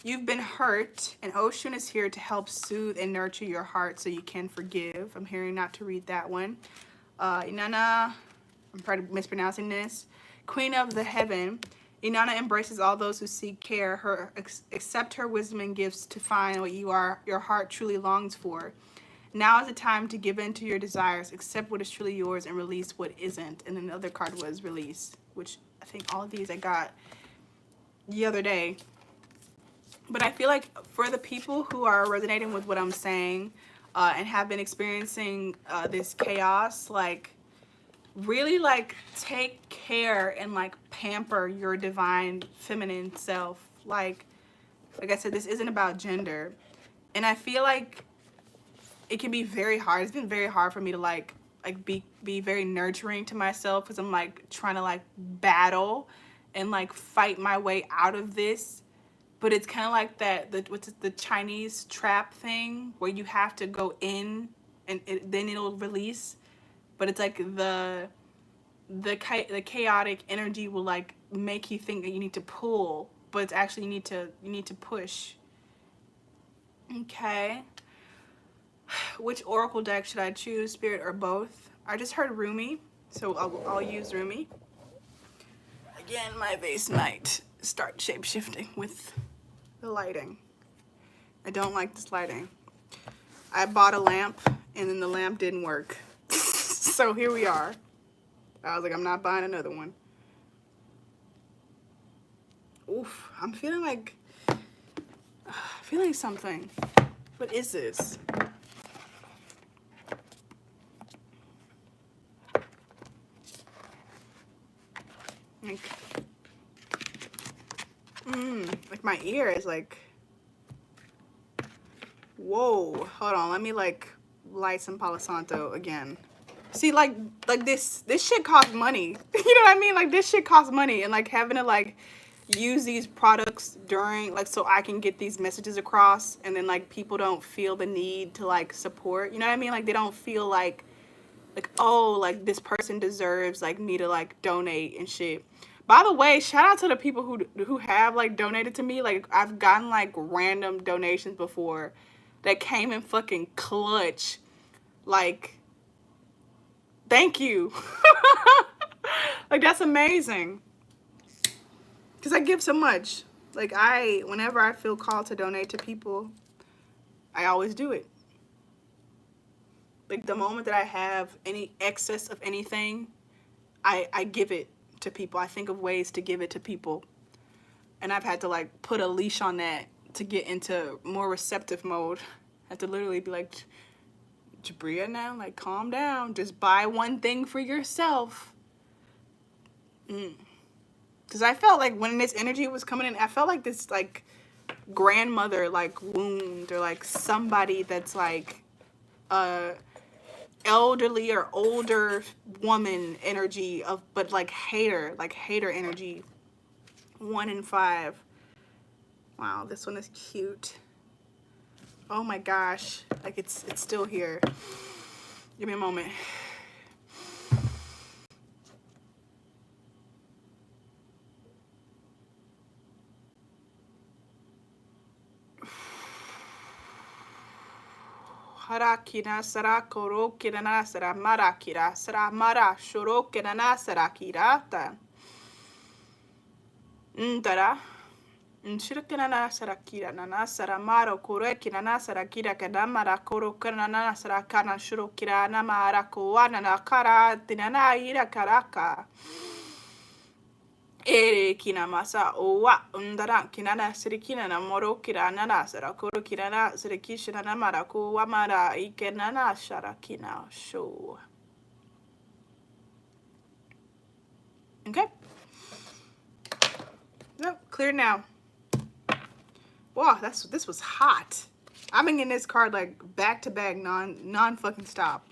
You've been hurt, and Oshun is here to help soothe and nurture your heart so you can forgive. I'm hearing not to read that one. Inanna, I'm probably mispronouncing this. Queen of the Heaven. Inanna embraces all those who seek care. Accept her wisdom and gifts to find what your heart truly longs for. Now is the time to give in to your desires, accept what is truly yours, and release what isn't. And then the other card was release, which I think all of these I got the other day. But I feel like for the people who are resonating with what I'm saying and have been experiencing this chaos, like really like take care and like pamper your divine feminine self. Like I said, this isn't about gender. And I feel like it can be very hard. It's been very hard for me to like be very nurturing to myself because I'm like trying to like battle and like fight my way out of this. But it's kind of like the Chinese trap thing where you have to go in and then it'll release. But it's like the chaotic energy will like make you think that you need to pull, but it's actually you need to push. Okay. Which oracle deck should I choose, Spirit or both? I just heard Rumi, so I'll use Rumi. Again, my vase might start shape shifting with the lighting. I don't like this lighting. I bought a lamp and then the lamp didn't work. So here we are. I was like, I'm not buying another one. Oof, I'm feeling something. What is this? Like my ear is like, whoa, hold on, let me like light some Palo Santo again. See, like this shit costs money. You know what I mean? Like this shit costs money, and like having to like use these products during like so I can get these messages across, and then like people don't feel the need to like support. You know what I mean? Like they don't feel like oh, like this person deserves like me to like donate and shit. By the way, shout out to the people who have like donated to me. Like I've gotten like random donations before that came in fucking clutch. Like, thank you. Like that's amazing. Cause I give so much. Like whenever I feel called to donate to people, I always do it. Like the moment that I have any excess of anything, I give it to people. I think of ways to give it to people. And I've had to like put a leash on that to get into more receptive mode. I have to literally be like, Jabria now, like calm down. Just buy one thing for yourself. Because I felt like when this energy was coming in, I felt like this like grandmother like wound or like somebody that's like elderly or older woman energy of, but like hater energy. 1 in 5. Wow, this one is cute. Oh my gosh, like it's still here. Give me a moment. Harakina sara koro kirana sara marakira sara mara shoro kirana sara kirata. Ndara. Nshirikana sara kira nana sara maro kore kirana sara kira kadamara koro kirana sara kana shoro kirana mara koana na kara tinana ira karaka. Ere kina masa owa undara kinana sirikina na moro kirana na sara koro kirana sirikishina na mara kowa mara ikenana shara kina show. Okay. Yep, clear now. Wow, this was hot. I've been getting this card like back to back, non fucking stop.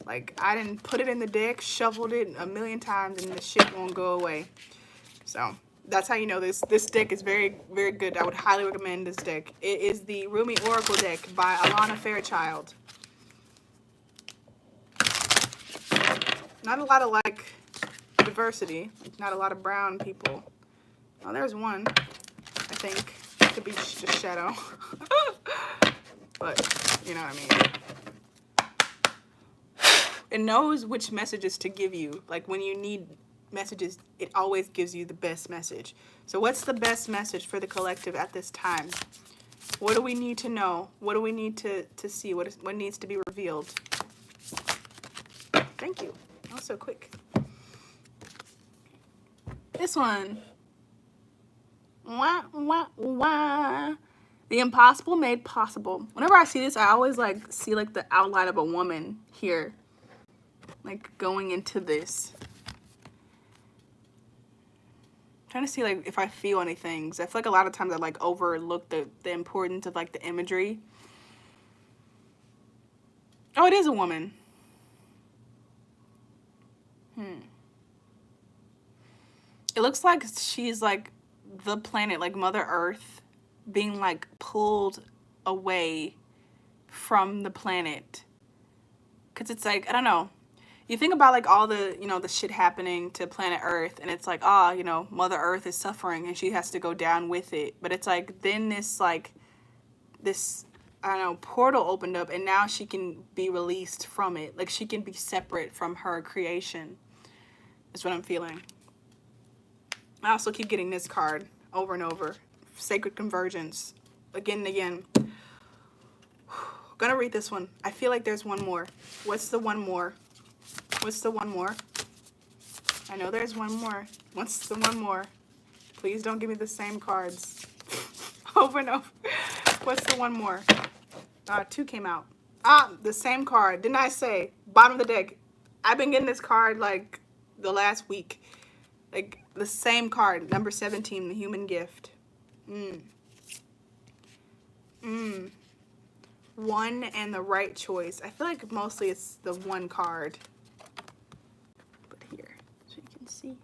Like I didn't put it in the deck, shuffled it a million times, and the shit won't go away. So that's how you know this deck is very, very good. I would highly recommend this deck. It is the Rumi Oracle deck by Alana Fairchild. Not a lot of like diversity. Not a lot of brown people. Oh, there's one. I think it could be just shadow. But you know what I mean. It knows which messages to give you. Like when you need messages, it always gives you the best message. So what's the best message for the collective at this time? What do we need to know? What do we need to see? What needs to be revealed? Thank you. That was so quick. This one. Wah, wah, wah. The impossible made possible. Whenever I see this, I always like see like the outline of a woman here. Like going into this. I'm trying to see like if I feel anything. Cause I feel like a lot of times I like overlook the importance of like the imagery. Oh, it is a woman. It looks like she's like the planet, like Mother Earth, being like pulled away from the planet. Cause it's like, I don't know. You think about like all the, you know, the shit happening to planet Earth, and it's like, ah, you know, Mother Earth is suffering and she has to go down with it. But it's like, then this, like, this, I don't know, portal opened up, and now she can be released from it. Like, she can be separate from her creation. Is what I'm feeling. I also keep getting this card over and over. Sacred Convergence. Again and again. Gonna read this one. I feel like there's one more. What's the one more? What's the one more? I know there's one more. What's the one more? Please don't give me the same cards. Over and over. What's the one more? Two came out. The same card. Didn't I say? Bottom of the deck. I've been getting this card like the last week. Like the same card. Number 17, the human gift. One and the right choice. I feel like mostly it's the one card. But here, so you can see.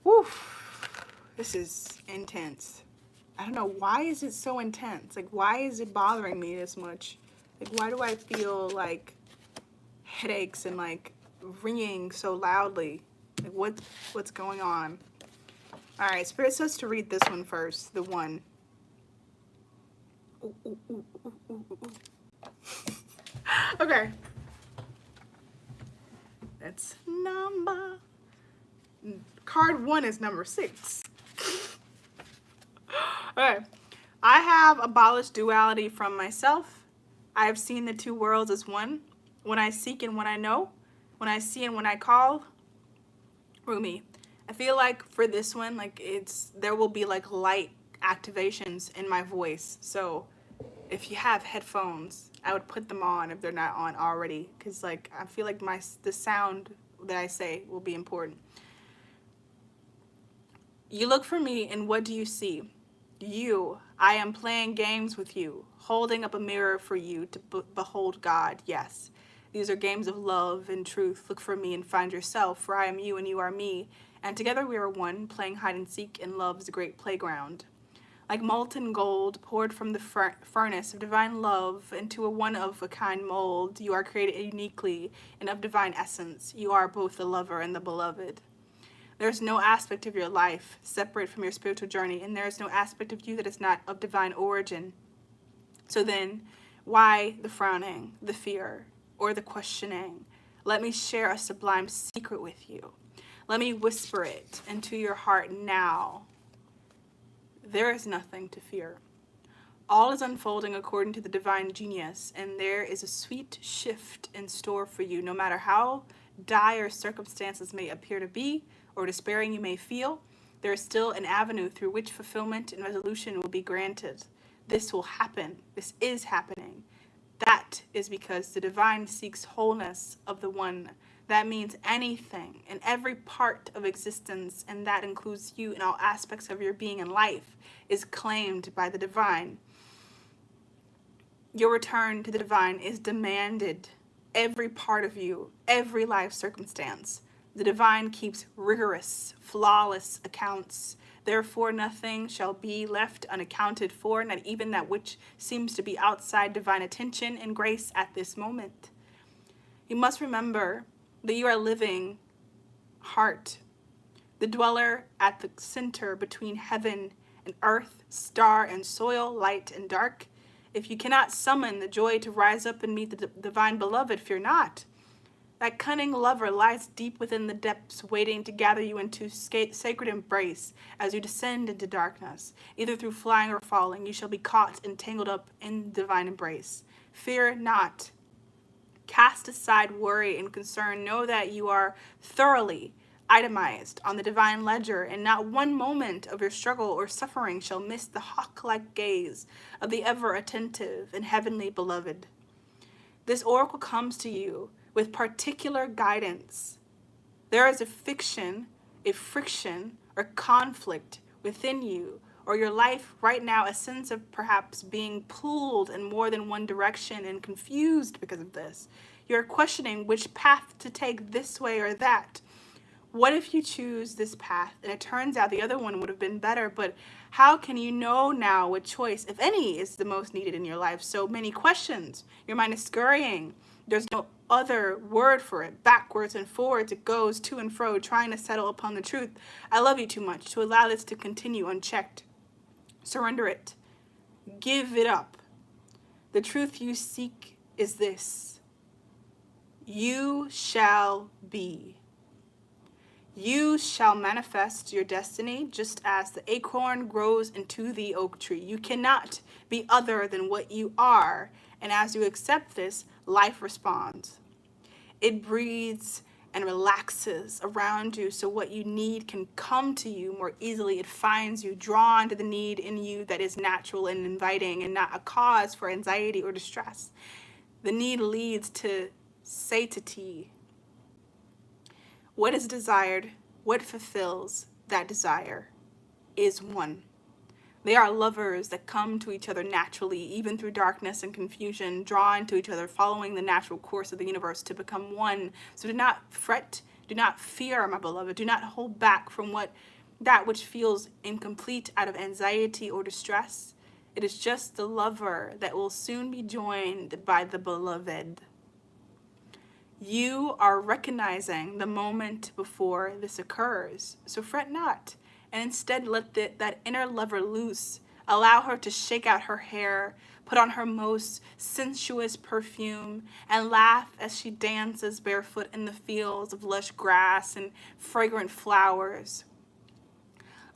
Woof. This is intense. I don't know, why is it so intense? Like, why is it bothering me this much? Like, why do I feel like headaches and like ringing so loudly? Like, what's going on? All right, Spirit says to read this one first, the one. Ooh, ooh, ooh, ooh, ooh, ooh. Okay. That's number. Card 1 is number 6. Okay. I have abolished duality from myself. I have seen the two worlds as one. When I seek and when I know. When I see and when I call. Rumi. I feel like for this one, like there will be like light activations in my voice. So if you have headphones, I would put them on if they're not on already, because like I feel like the sound that I say will be important. You look for me, and what do you see? You. I am playing games with you, holding up a mirror for you to behold God. Yes, these are games of love and truth. Look for me and find yourself, for I am you and you are me, and together we are one, playing hide and seek in love's great playground. Like molten gold poured from the furnace of divine love into a one-of-a-kind mold, you are created uniquely and of divine essence. You are both the lover and the beloved. There's no aspect of your life separate from your spiritual journey, and there is no aspect of you that is not of divine origin. So then, why the frowning, the fear, or the questioning? Let me share a sublime secret with you. Let me whisper it into your heart now. There is nothing to fear. All is unfolding according to the divine genius, and there is a sweet shift in store for you, no matter how dire circumstances may appear to be, or despairing you may feel. There is still an avenue through which fulfillment and resolution will be granted. This will happen. This is happening. That is because the divine seeks wholeness of the one. That means anything and every part of existence, and that includes you in all aspects of your being and life, is claimed by the divine. Your return to the divine is demanded. Every part of you, every life circumstance. The divine keeps rigorous, flawless accounts. Therefore, nothing shall be left unaccounted for, not even that which seems to be outside divine attention and grace at this moment. You must remember that you are living heart, the dweller at the center between heaven and earth, star and soil, light and dark. If you cannot summon the joy to rise up and meet the divine beloved, fear not. That cunning lover lies deep within the depths, waiting to gather you into sacred embrace as you descend into darkness. Either through flying or falling, you shall be caught and tangled up in divine embrace. Fear not. Cast aside worry and concern. Know that you are thoroughly itemized on the divine ledger, and not one moment of your struggle or suffering shall miss the hawk-like gaze of the ever-attentive and heavenly beloved. This oracle comes to you with particular guidance. There is a friction, or conflict within you, or your life right now, a sense of perhaps being pulled in more than one direction and confused because of this. You're questioning which path to take, this way or that. What if you choose this path and it turns out the other one would have been better, but how can you know now what choice, if any, is the most needed in your life? So many questions. Your mind is scurrying. There's no other word for it. Backwards and forwards it goes, to and fro, trying to settle upon the truth. I love you too much to allow this to continue unchecked. Surrender it. Give it up. The truth you seek is this. You shall be. You shall manifest your destiny just as the acorn grows into the oak tree. You cannot be other than what you are. And as you accept this, life responds. It breathes and relaxes around you so what you need can come to you more easily. It finds you drawn to the need in you that is natural and inviting and not a cause for anxiety or distress. The need leads to satiety. What is desired, what fulfills that desire, is one. They are lovers that come to each other naturally, even through darkness and confusion, drawn to each other, following the natural course of the universe to become one. So do not fret, do not fear, my beloved. Do not hold back from that which feels incomplete out of anxiety or distress. It is just the lover that will soon be joined by the beloved. You are recognizing the moment before this occurs, so fret not, and instead let that inner lover loose. Allow her to shake out her hair, put on her most sensuous perfume, and laugh as she dances barefoot in the fields of lush grass and fragrant flowers.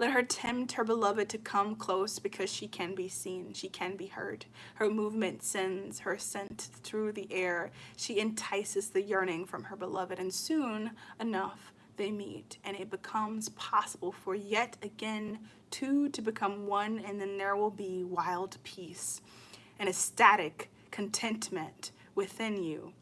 Let her tempt her beloved to come close because she can be seen, she can be heard. Her movement sends her scent through the air. She entices the yearning from her beloved, and soon enough they meet, and it becomes possible for yet again two to become one, and then there will be wild peace and ecstatic contentment within you.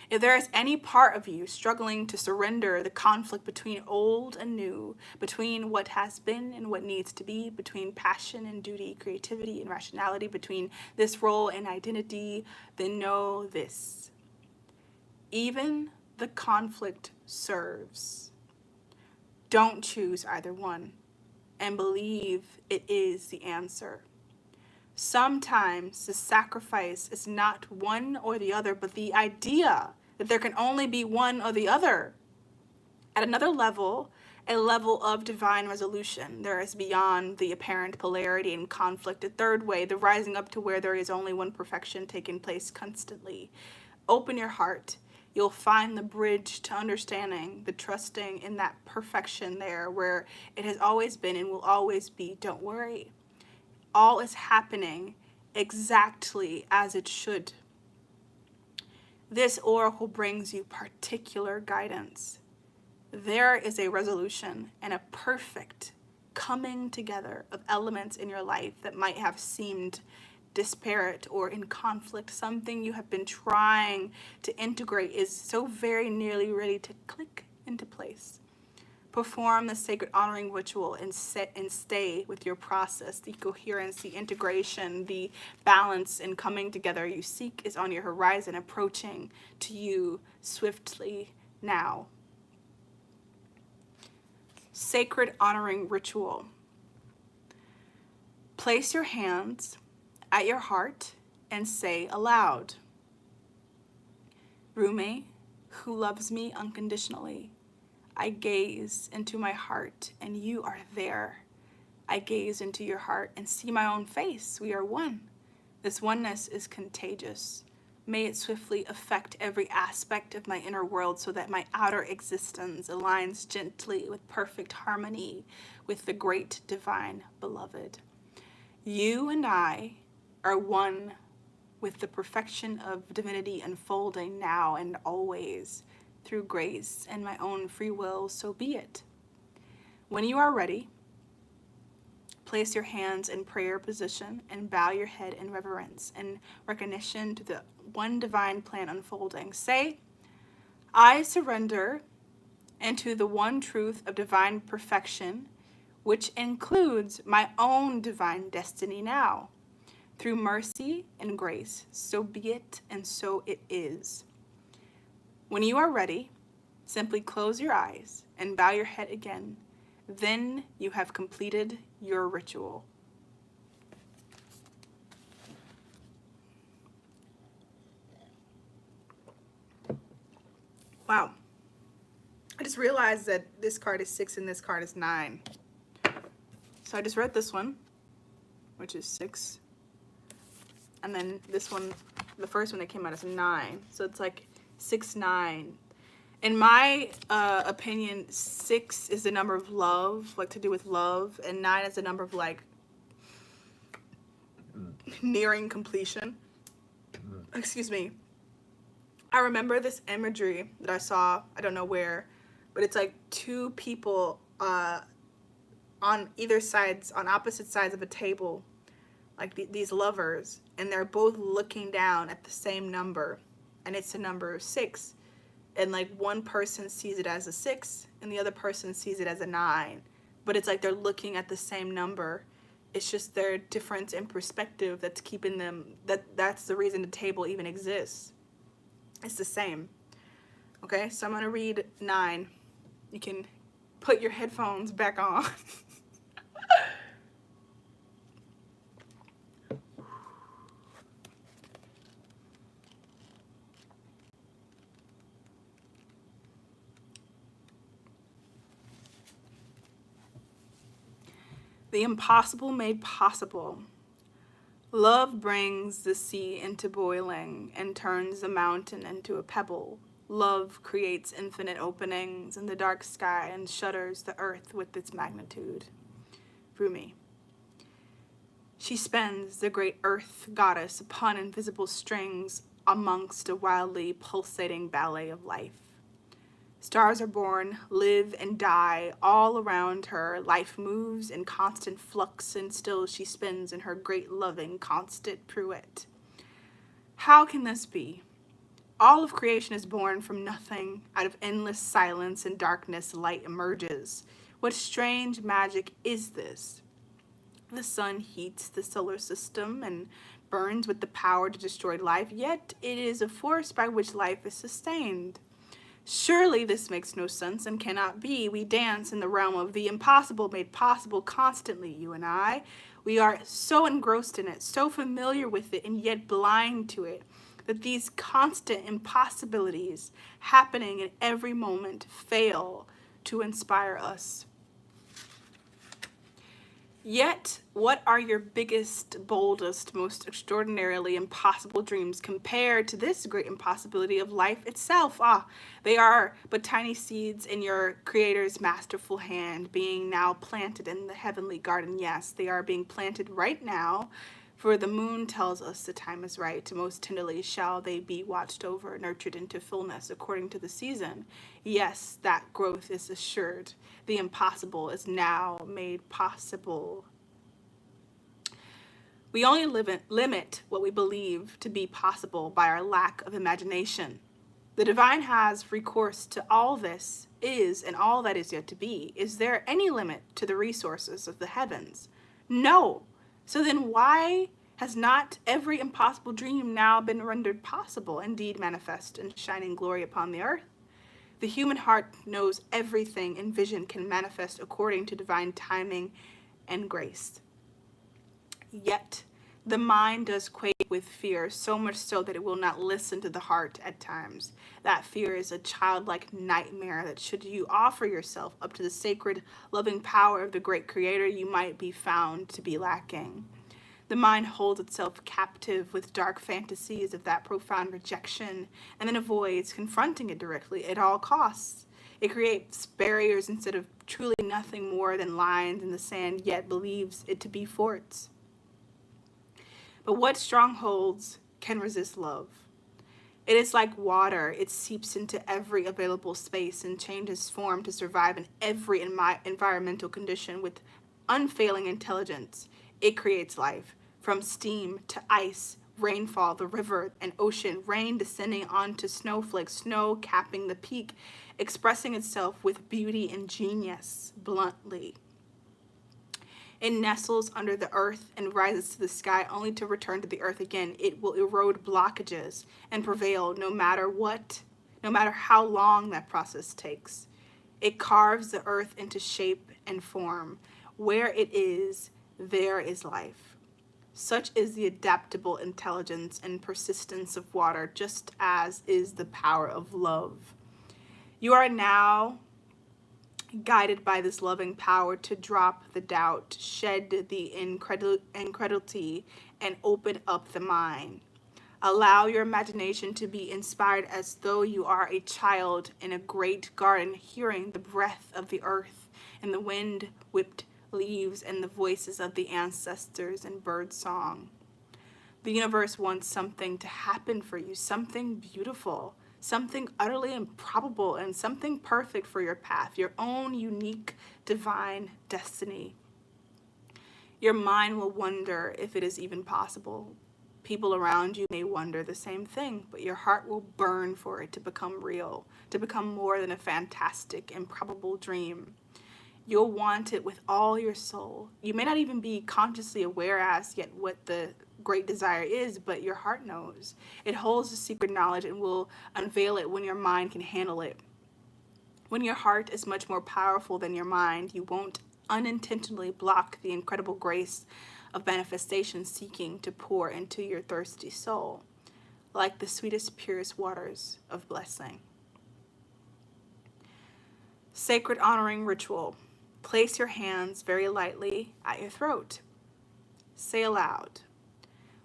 If there is any part of you struggling to surrender the conflict between old and new, between what has been and what needs to be, between passion and duty, creativity and rationality, between this role and identity, then know this. Even the conflict serves. Don't choose either one, and believe it is the answer. Sometimes the sacrifice is not one or the other, but the idea that there can only be one or the other. At another level, a level of divine resolution. There is beyond the apparent polarity and conflict a third way, the rising up to where there is only one perfection taking place constantly. Open your heart. You'll find the bridge to understanding, the trusting in that perfection there where it has always been and will always be. Don't worry. All is happening exactly as it should. This oracle brings you particular guidance. There is a resolution and a perfect coming together of elements in your life that might have seemed disparate or in conflict. Something you have been trying to integrate is so very nearly ready to click into place. Perform the sacred honoring ritual and stay with your process. The coherence, the integration, the balance and coming together you seek is on your horizon, approaching to you swiftly now. Sacred honoring ritual. Place your hands at your heart and say aloud, Rumi, who loves me unconditionally, I gaze into my heart and you are there. I gaze into your heart and see my own face. We are one. This oneness is contagious. May it swiftly affect every aspect of my inner world so that my outer existence aligns gently with perfect harmony with the great divine beloved. You and I are one with the perfection of divinity unfolding now and always. Through grace and my own free will, so be it. When you are ready, place your hands in prayer position and bow your head in reverence and recognition to the one divine plan unfolding. Say, I surrender into the one truth of divine perfection, which includes my own divine destiny now. Through mercy and grace, so be it and so it is. When you are ready, simply close your eyes and bow your head again. Then you have completed your ritual. Wow. I just realized that this card is 6 and this card is 9. So I just read this one, which is 6. And then this one, the first one that came out is 9. So it's like 6, 9. In my opinion, 6 is the number of love, like to do with love, and 9 is the number of like nearing completion. Excuse me. I remember this imagery that I saw, I don't know where, but it's like two people on either sides, on opposite sides of a table, like these lovers, and they're both looking down at the same number, and it's the number 6. And like one person sees it as a 6 and the other person sees it as a 9, but it's like they're looking at the same number. It's just their difference in perspective that's keeping them, that's the reason the table even exists. It's the same. Okay, so I'm gonna read 9. You can put your headphones back on. The impossible made possible. Love brings the sea into boiling and turns the mountain into a pebble. Love creates infinite openings in the dark sky and shudders the earth with its magnitude. Rumi. She spins the great earth goddess upon invisible strings amongst a wildly pulsating ballet of life. Stars are born, live, and die all around her. Life moves in constant flux, and still she spins in her great loving, constant pirouette. How can this be? All of creation is born from nothing. Out of endless silence and darkness, light emerges. What strange magic is this? The sun heats the solar system and burns with the power to destroy life, yet it is a force by which life is sustained. Surely this makes no sense and cannot be. We dance in the realm of the impossible made possible constantly, you and I. We are so engrossed in it, so familiar with it, and yet blind to it, that these constant impossibilities happening in every moment fail to inspire us. Yet, what are your biggest, boldest, most extraordinarily impossible dreams compared to this great impossibility of life itself? They are but tiny seeds in your Creator's masterful hand, being now planted in the heavenly garden. Yes, they are being planted right now, for the moon tells us the time is right. Most tenderly shall they be watched over, nurtured into fullness according to the season. Yes, that growth is assured. The impossible is now made possible. We only limit what we believe to be possible by our lack of imagination. The divine has recourse to all this is and all that is yet to be. Is there any limit to the resources of the heavens? No. So then why has not every impossible dream now been rendered possible, indeed manifest in shining glory upon the earth? The human heart knows everything, and vision can manifest according to divine timing and grace. Yet the mind does quake with fear, so much so that it will not listen to the heart at times. That fear is a childlike nightmare that should you offer yourself up to the sacred, loving power of the great Creator, you might be found to be lacking. The mind holds itself captive with dark fantasies of that profound rejection and then avoids confronting it directly at all costs. It creates barriers instead of truly nothing more than lines in the sand, yet believes it to be forts. But what strongholds can resist love? It is like water. It seeps into every available space and changes form to survive in every environmental condition with unfailing intelligence. It creates life, from steam to ice, rainfall, the river and ocean, rain descending onto snowflakes, snow capping the peak, expressing itself with beauty and genius bluntly. It nestles under the earth and rises to the sky only to return to the earth again. It will erode blockages and prevail no matter what, no matter how long that process takes. It carves the earth into shape and form. Where it is, there is life. Such is the adaptable intelligence and persistence of water, just as is the power of love. You are now guided by this loving power to drop the doubt, shed the incredulity, and open up the mind. Allow your imagination to be inspired as though you are a child in a great garden, hearing the breath of the earth and the wind whipped leaves and the voices of the ancestors and bird song. The universe wants something to happen for you, something beautiful, something utterly improbable, and something perfect for your path, your own unique divine destiny. Your mind will wonder if it is even possible. People around you may wonder the same thing, but your heart will burn for it to become real, to become more than a fantastic, improbable dream. You'll want it with all your soul. You may not even be consciously aware as yet what the great desire is, but your heart knows. It holds the secret knowledge and will unveil it when your mind can handle it. When your heart is much more powerful than your mind, you won't unintentionally block the incredible grace of manifestation seeking to pour into your thirsty soul, like the sweetest, purest waters of blessing. Sacred honoring ritual. Place your hands very lightly at your throat. Say aloud,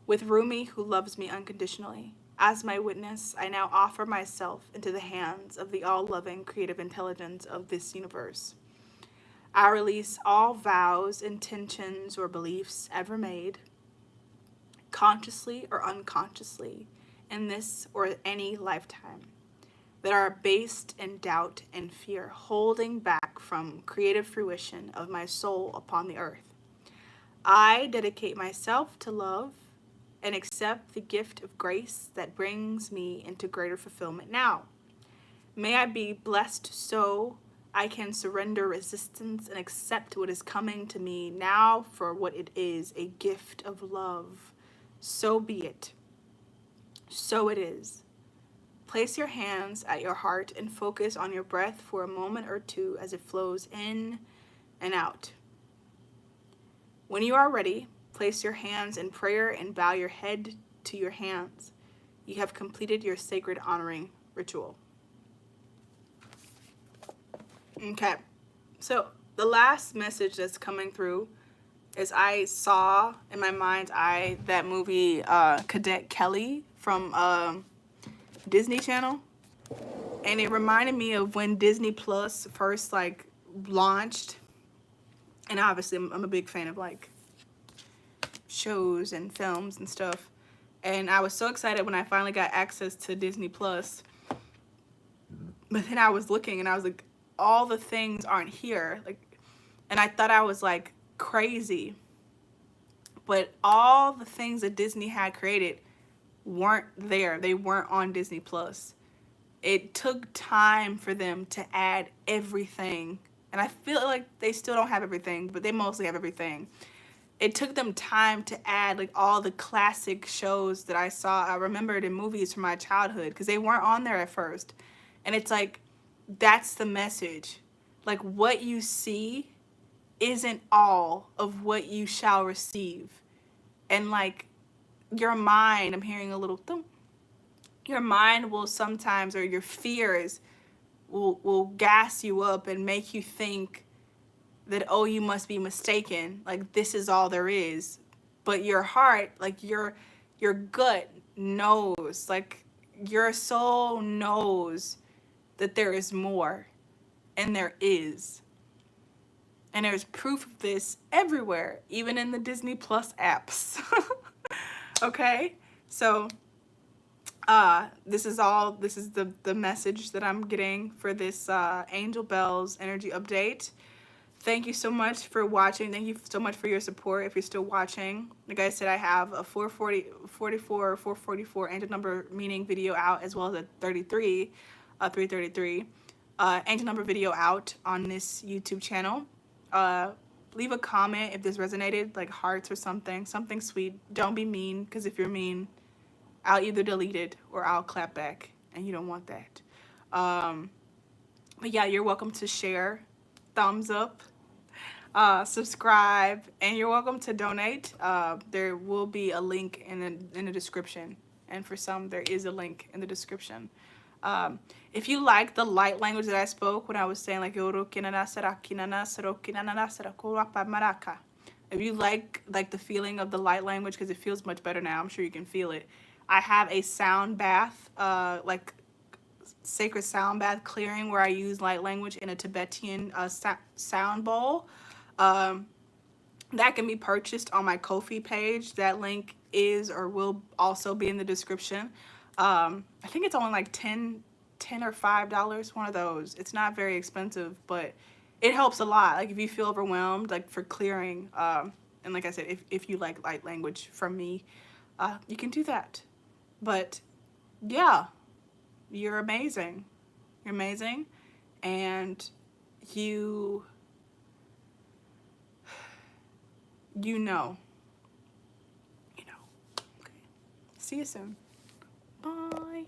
with Rumi, who loves me unconditionally, as my witness, I now offer myself into the hands of the all-loving creative intelligence of this universe. I release all vows, intentions, or beliefs ever made, consciously or unconsciously, in this or any lifetime, that are based in doubt and fear, holding back from creative fruition of my soul upon the earth. I dedicate myself to love and accept the gift of grace that brings me into greater fulfillment now. May I be blessed so I can surrender resistance and accept what is coming to me now for what it is, a gift of love. So be it. So it is. Place your hands at your heart and focus on your breath for a moment or two as it flows in and out. When you are ready, place your hands in prayer and bow your head to your hands. You have completed your sacred honoring ritual. Okay, so the last message that's coming through is I saw in my mind's eye that movie Cadet Kelly from Disney Channel, and it reminded me of when Disney Plus first launched. And obviously I'm a big fan of shows and films and stuff, and I was so excited when I finally got access to Disney Plus. But then I was looking and I was like, all the things aren't here, and I thought I was crazy, but all the things that Disney had created weren't there. They weren't on Disney Plus. It took time for them to add everything, and I feel like they still don't have everything, but they mostly have everything. It took them time to add all the classic shows that I remembered in movies from my childhood, because they weren't on there at first. And it's that's the message. What you see isn't all of what you shall receive. And your mind, I'm hearing a little thump. Your mind will sometimes, or your fears will gas you up and make you think that, oh, you must be mistaken, this is all there is. But your heart, your gut knows, your soul knows that there is more, and there is. And there's proof of this everywhere, even in the Disney Plus apps. Okay, so this is the message that I'm getting for this Angel Bells energy update. Thank you so much for watching. Thank you so much for your support if you're still watching. Like I said, I have a 444 angel number meaning video out, as well as a 333 angel number video out on this YouTube channel. Leave a comment if this resonated, hearts or something sweet. Don't be mean, because if you're mean, I'll either delete it or I'll clap back, and you don't want that. But yeah, you're welcome to share, thumbs up, subscribe, and you're welcome to donate. There will be a link in the description, and for some there is a link in the description. If you like the light language that I spoke when I was saying if you like the feeling of the light language, because it feels much better now, I'm sure you can feel it, I have a sound bath, like sacred sound bath clearing, where I use light language in a Tibetan sound bowl. Um, that can be purchased on my Ko-fi page. That link is or will also be in the description. I think it's only like 10 or $5, one of those. It's not very expensive, but it helps a lot. Like if you feel overwhelmed, like for clearing, and like I said, if you like light language from me, you can do that. But yeah, you're amazing. You're amazing. And you, you know. You know. Okay. See you soon. Bye.